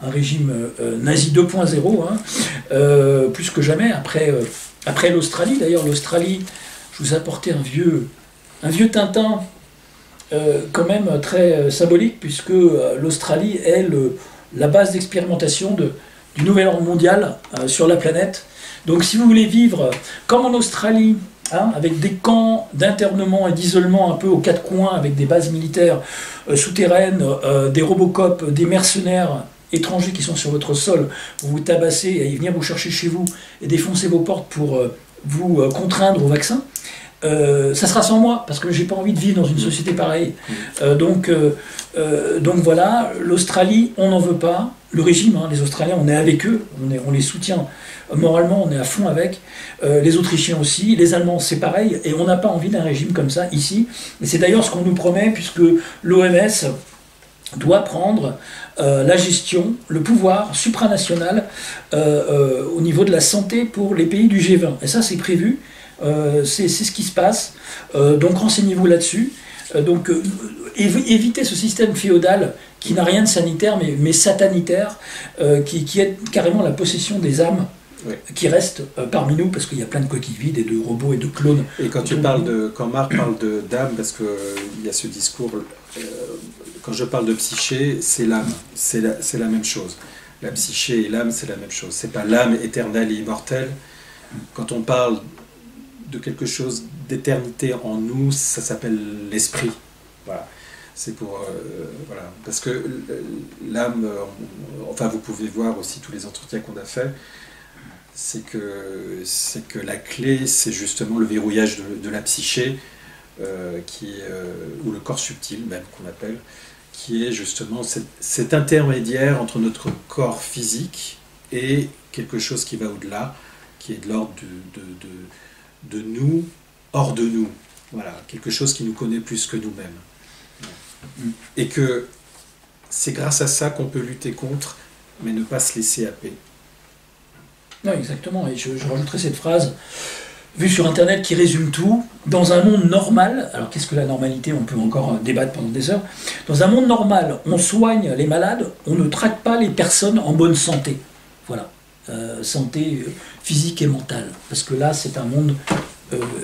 un régime nazi 2.0, hein, plus que jamais, après l'Australie. D'ailleurs, l'Australie, je vous ai apporté un vieux Tintin, quand même très symbolique, puisque l'Australie est la base d'expérimentation du nouvel ordre mondial sur la planète. Donc si vous voulez vivre comme en Australie, hein, avec des camps d'internement et d'isolement un peu aux quatre coins, avec des bases militaires souterraines, des Robocop, des mercenaires étrangers qui sont sur votre sol, vous vous tabassez et ils viennent vous chercher chez vous et défoncer vos portes pour vous contraindre au vaccin, ça sera sans moi, parce que j'ai pas envie de vivre dans une société pareille. Donc voilà, l'Australie, on n'en veut pas. Le régime, hein, les Australiens, on est avec eux, on les soutient moralement, on est à fond avec. Les Autrichiens aussi, les Allemands, c'est pareil, et on n'a pas envie d'un régime comme ça ici. Et c'est d'ailleurs ce qu'on nous promet, puisque l'OMS doit prendre la gestion, le pouvoir supranational au niveau de la santé pour les pays du G20. Et ça, c'est prévu. C'est ce qui se passe, donc renseignez-vous là-dessus. Donc évitez ce système féodal qui n'a rien de sanitaire mais satanitaire, qui est carrément la possession des âmes, oui, qui restent parmi nous, parce qu'il y a plein de coquilles vides et de robots et de clones. Et quand Marc parle d'âme, parce qu'il y a ce discours, quand je parle de psyché, c'est l'âme, c'est la même chose. La psyché et l'âme, c'est la même chose. C'est pas l'âme éternelle et immortelle. Quand on parle de quelque chose d'éternité en nous, ça s'appelle l'esprit. Voilà. C'est pour... voilà. Parce que l'âme, enfin vous pouvez voir aussi tous les entretiens qu'on a fait, c'est que la clé, c'est justement le verrouillage de la psyché, ou le corps subtil même qu'on appelle, qui est justement cet intermédiaire entre notre corps physique et quelque chose qui va au-delà, qui est de l'ordre de nous, hors de nous. Voilà, quelque chose qui nous connaît plus que nous-mêmes. Et que c'est grâce à ça qu'on peut lutter contre, mais ne pas se laisser happer. Non, exactement. Et je rajouterai cette phrase vue sur Internet qui résume tout. Dans un monde normal, alors qu'est-ce que la normalité? On peut encore débattre pendant des heures. Dans un monde normal, on soigne les malades, on ne traite pas les personnes en bonne santé. Voilà. Santé physique et mentale. Parce que là, c'est un monde,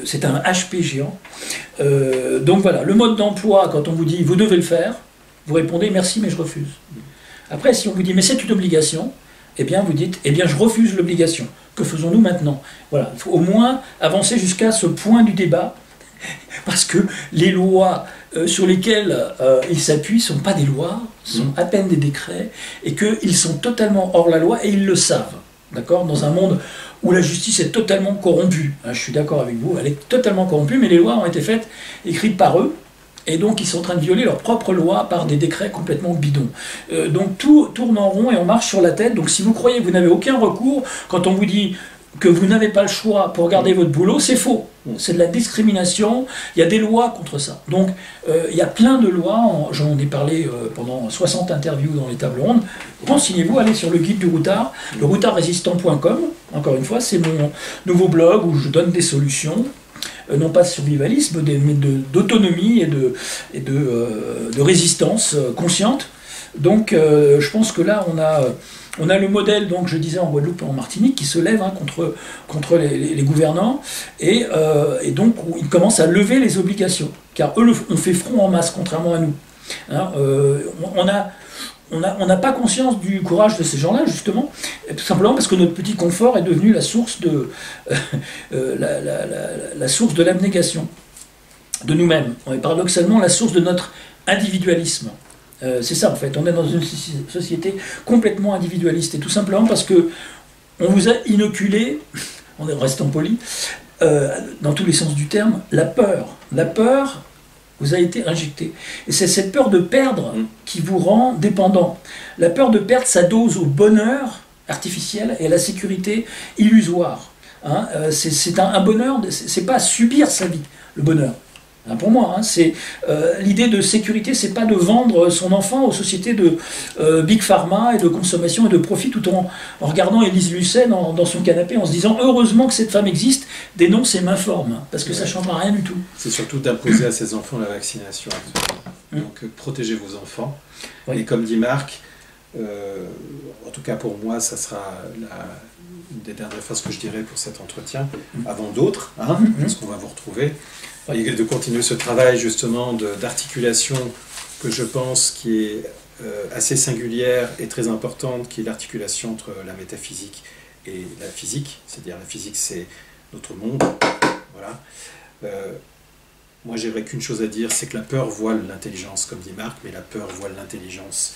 c'est un HP géant. Donc voilà, le mode d'emploi, quand on vous dit vous devez le faire, vous répondez merci mais je refuse. Après, si on vous dit mais c'est une obligation, eh bien vous dites eh bien je refuse l'obligation. Que faisons-nous maintenant? Voilà, il faut au moins avancer jusqu'à ce point du débat, parce que les lois sur lesquelles ils s'appuient ne sont pas des lois, sont à peine des décrets, et qu'ils sont totalement hors la loi, et ils le savent. D'accord? Dans un monde où la justice est totalement corrompue, hein, je suis d'accord avec vous, elle est totalement corrompue, mais les lois ont été faites, écrites par eux, et donc ils sont en train de violer leurs propres lois par des décrets complètement bidons. Donc tout tourne en rond et on marche sur la tête. Donc si vous croyez que vous n'avez aucun recours, quand on vous dit que vous n'avez pas le choix pour garder votre boulot, c'est faux. C'est de la discrimination, il y a des lois contre ça. Donc il y a plein de lois, j'en ai parlé pendant 60 interviews dans les tables rondes. Renseignez-vous, allez sur le guide du routard, le routardrésistant.com, encore une fois, c'est mon nouveau blog où je donne des solutions. Non pas de survivalisme, mais d'autonomie et de résistance consciente. Donc je pense que là, on a le modèle, donc je disais en Guadeloupe et en Martinique, qui se lève contre les gouvernants, et donc ils commencent à lever les obligations, car eux ont fait front en masse, contrairement à nous. Hein, on n'a pas conscience du courage de ces gens-là, justement, tout simplement parce que notre petit confort est devenu la source de la source de l'abnégation de nous-mêmes. Et paradoxalement, la source de notre individualisme. C'est ça, en fait. On est dans une société complètement individualiste. Et tout simplement parce que on vous a inoculé, en restant poli, dans tous les sens du terme, la peur. La peur vous a été injecté. Et c'est cette peur de perdre qui vous rend dépendant. La peur de perdre sa dose au bonheur artificiel et à la sécurité illusoire. Hein, c'est un bonheur, c'est pas subir sa vie, le bonheur. Hein, pour moi, hein, c'est l'idée de sécurité, c'est pas de vendre son enfant aux sociétés de Big Pharma et de consommation et de profit, tout en regardant Élise Lucet dans son canapé en se disant heureusement que cette femme existe, dénonce et m'informe, parce que ça ne changera rien du tout. C'est surtout d'imposer à ses enfants la vaccination. Donc protégez vos enfants. Oui. Et comme dit Marc, en tout cas pour moi, ça sera une des dernières phrases que je dirais pour cet entretien, avant d'autres, hein, parce qu'on va vous retrouver. Et de continuer ce travail justement d'articulation que je pense qui est assez singulière et très importante, qui est l'articulation entre la métaphysique et la physique. C'est-à-dire la physique, c'est notre monde. Voilà. Moi, j'aimerais qu'une chose à dire, c'est que la peur voile l'intelligence, comme dit Marc, mais la peur voile l'intelligence.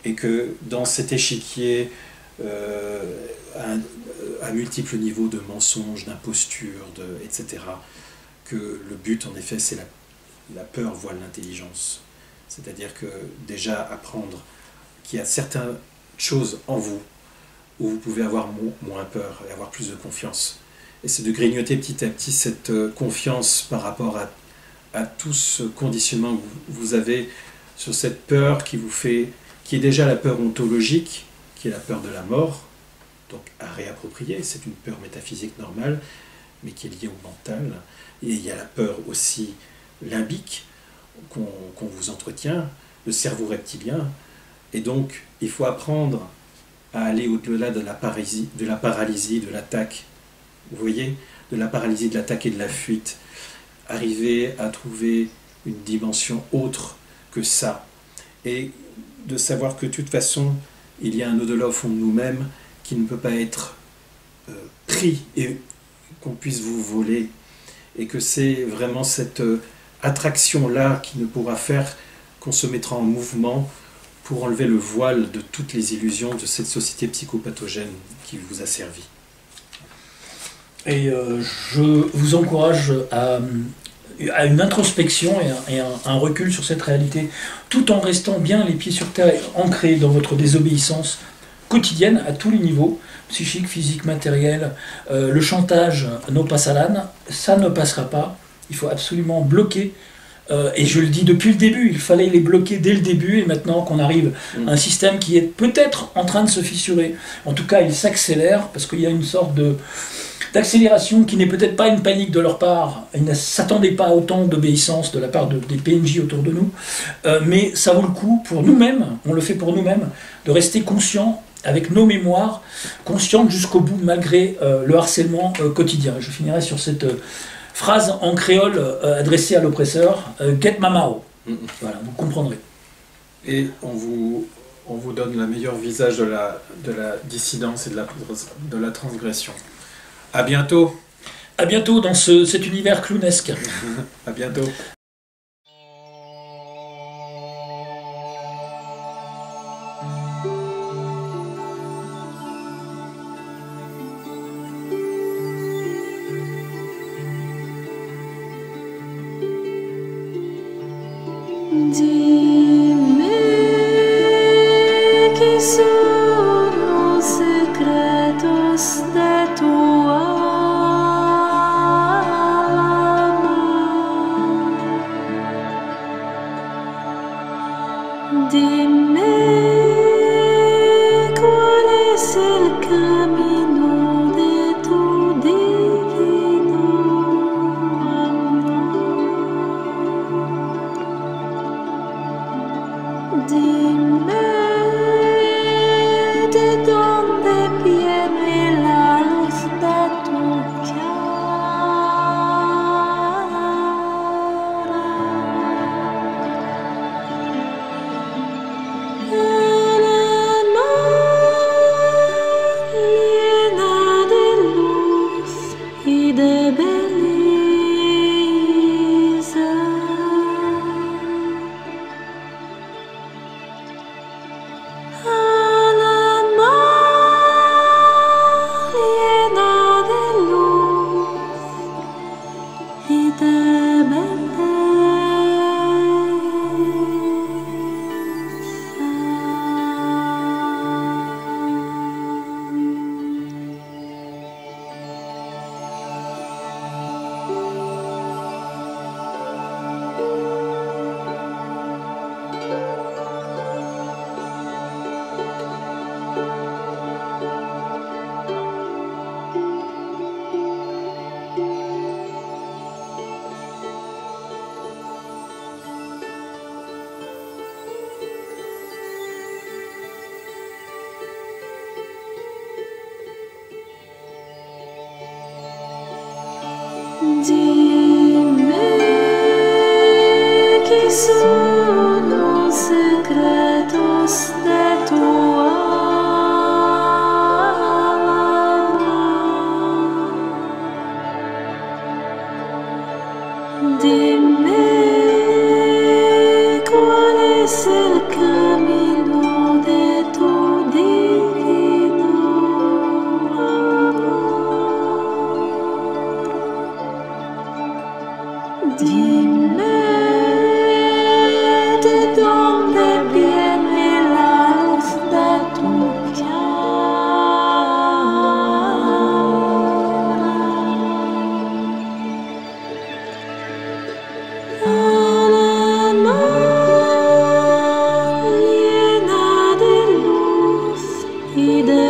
Et que dans cet échiquier à multiples niveaux de mensonges, d'imposture, etc., que le but, en effet, c'est la peur voile l'intelligence. C'est-à-dire que déjà apprendre qu'il y a certaines choses en vous où vous pouvez avoir moins peur et avoir plus de confiance. Et c'est de grignoter petit à petit cette confiance par rapport à tout ce conditionnement que vous avez sur cette peur qui est déjà la peur ontologique, qui est la peur de la mort, donc à réapproprier, c'est une peur métaphysique normale, mais qui est liée au mental. Et il y a la peur aussi limbique qu'on vous entretient, le cerveau reptilien. Et donc, il faut apprendre à aller au-delà de la paralysie, de l'attaque. Vous voyez, de la paralysie, de l'attaque et de la fuite. Arriver à trouver une dimension autre que ça. Et de savoir que de toute façon, il y a un au-delà au fond de nous-mêmes qui ne peut pas être pris et qu'on puisse vous voler. Et que c'est vraiment cette attraction-là qui ne pourra faire qu'on se mettra en mouvement pour enlever le voile de toutes les illusions de cette société psychopathogène qui vous a servi. Et je vous encourage à une introspection et un recul sur cette réalité, tout en restant bien les pieds sur terre et ancrés dans votre désobéissance quotidienne à tous les niveaux, psychique, physique, matériel. Le chantage no pasaran, ça ne passera pas. Il faut absolument bloquer Et je le dis depuis le début, il fallait les bloquer dès le début, et maintenant qu'on arrive à un système qui est peut-être en train de se fissurer, en tout cas il s'accélère, parce qu'il y a une sorte d'accélération qui n'est peut-être pas une panique de leur part, ils ne s'attendaient pas à autant d'obéissance de la part des PNJ autour de nous, mais ça vaut le coup pour nous-mêmes, on le fait pour nous-mêmes, de rester conscients avec nos mémoires, conscientes jusqu'au bout malgré le harcèlement quotidien. Je finirai sur cette phrase en créole adressée à l'oppresseur, Get Mamao. Voilà, vous comprendrez. Et on vous donne le meilleur visage de la dissidence et de la transgression. À bientôt. À bientôt dans cet univers clownesque. À bientôt. Dime que son los secretos de tu alma. Dime cuál es el camino de tu divino amor. Dime de dónde viene la luz de tu cara. El mar llena de luz y de belleza. Al mar llena de luz y de Dime que son los secretos de tu alma. Dime cuál es el camino de tu divino amor. Dime de dónde viene la luz de tu cara. Al mar llena de luz y de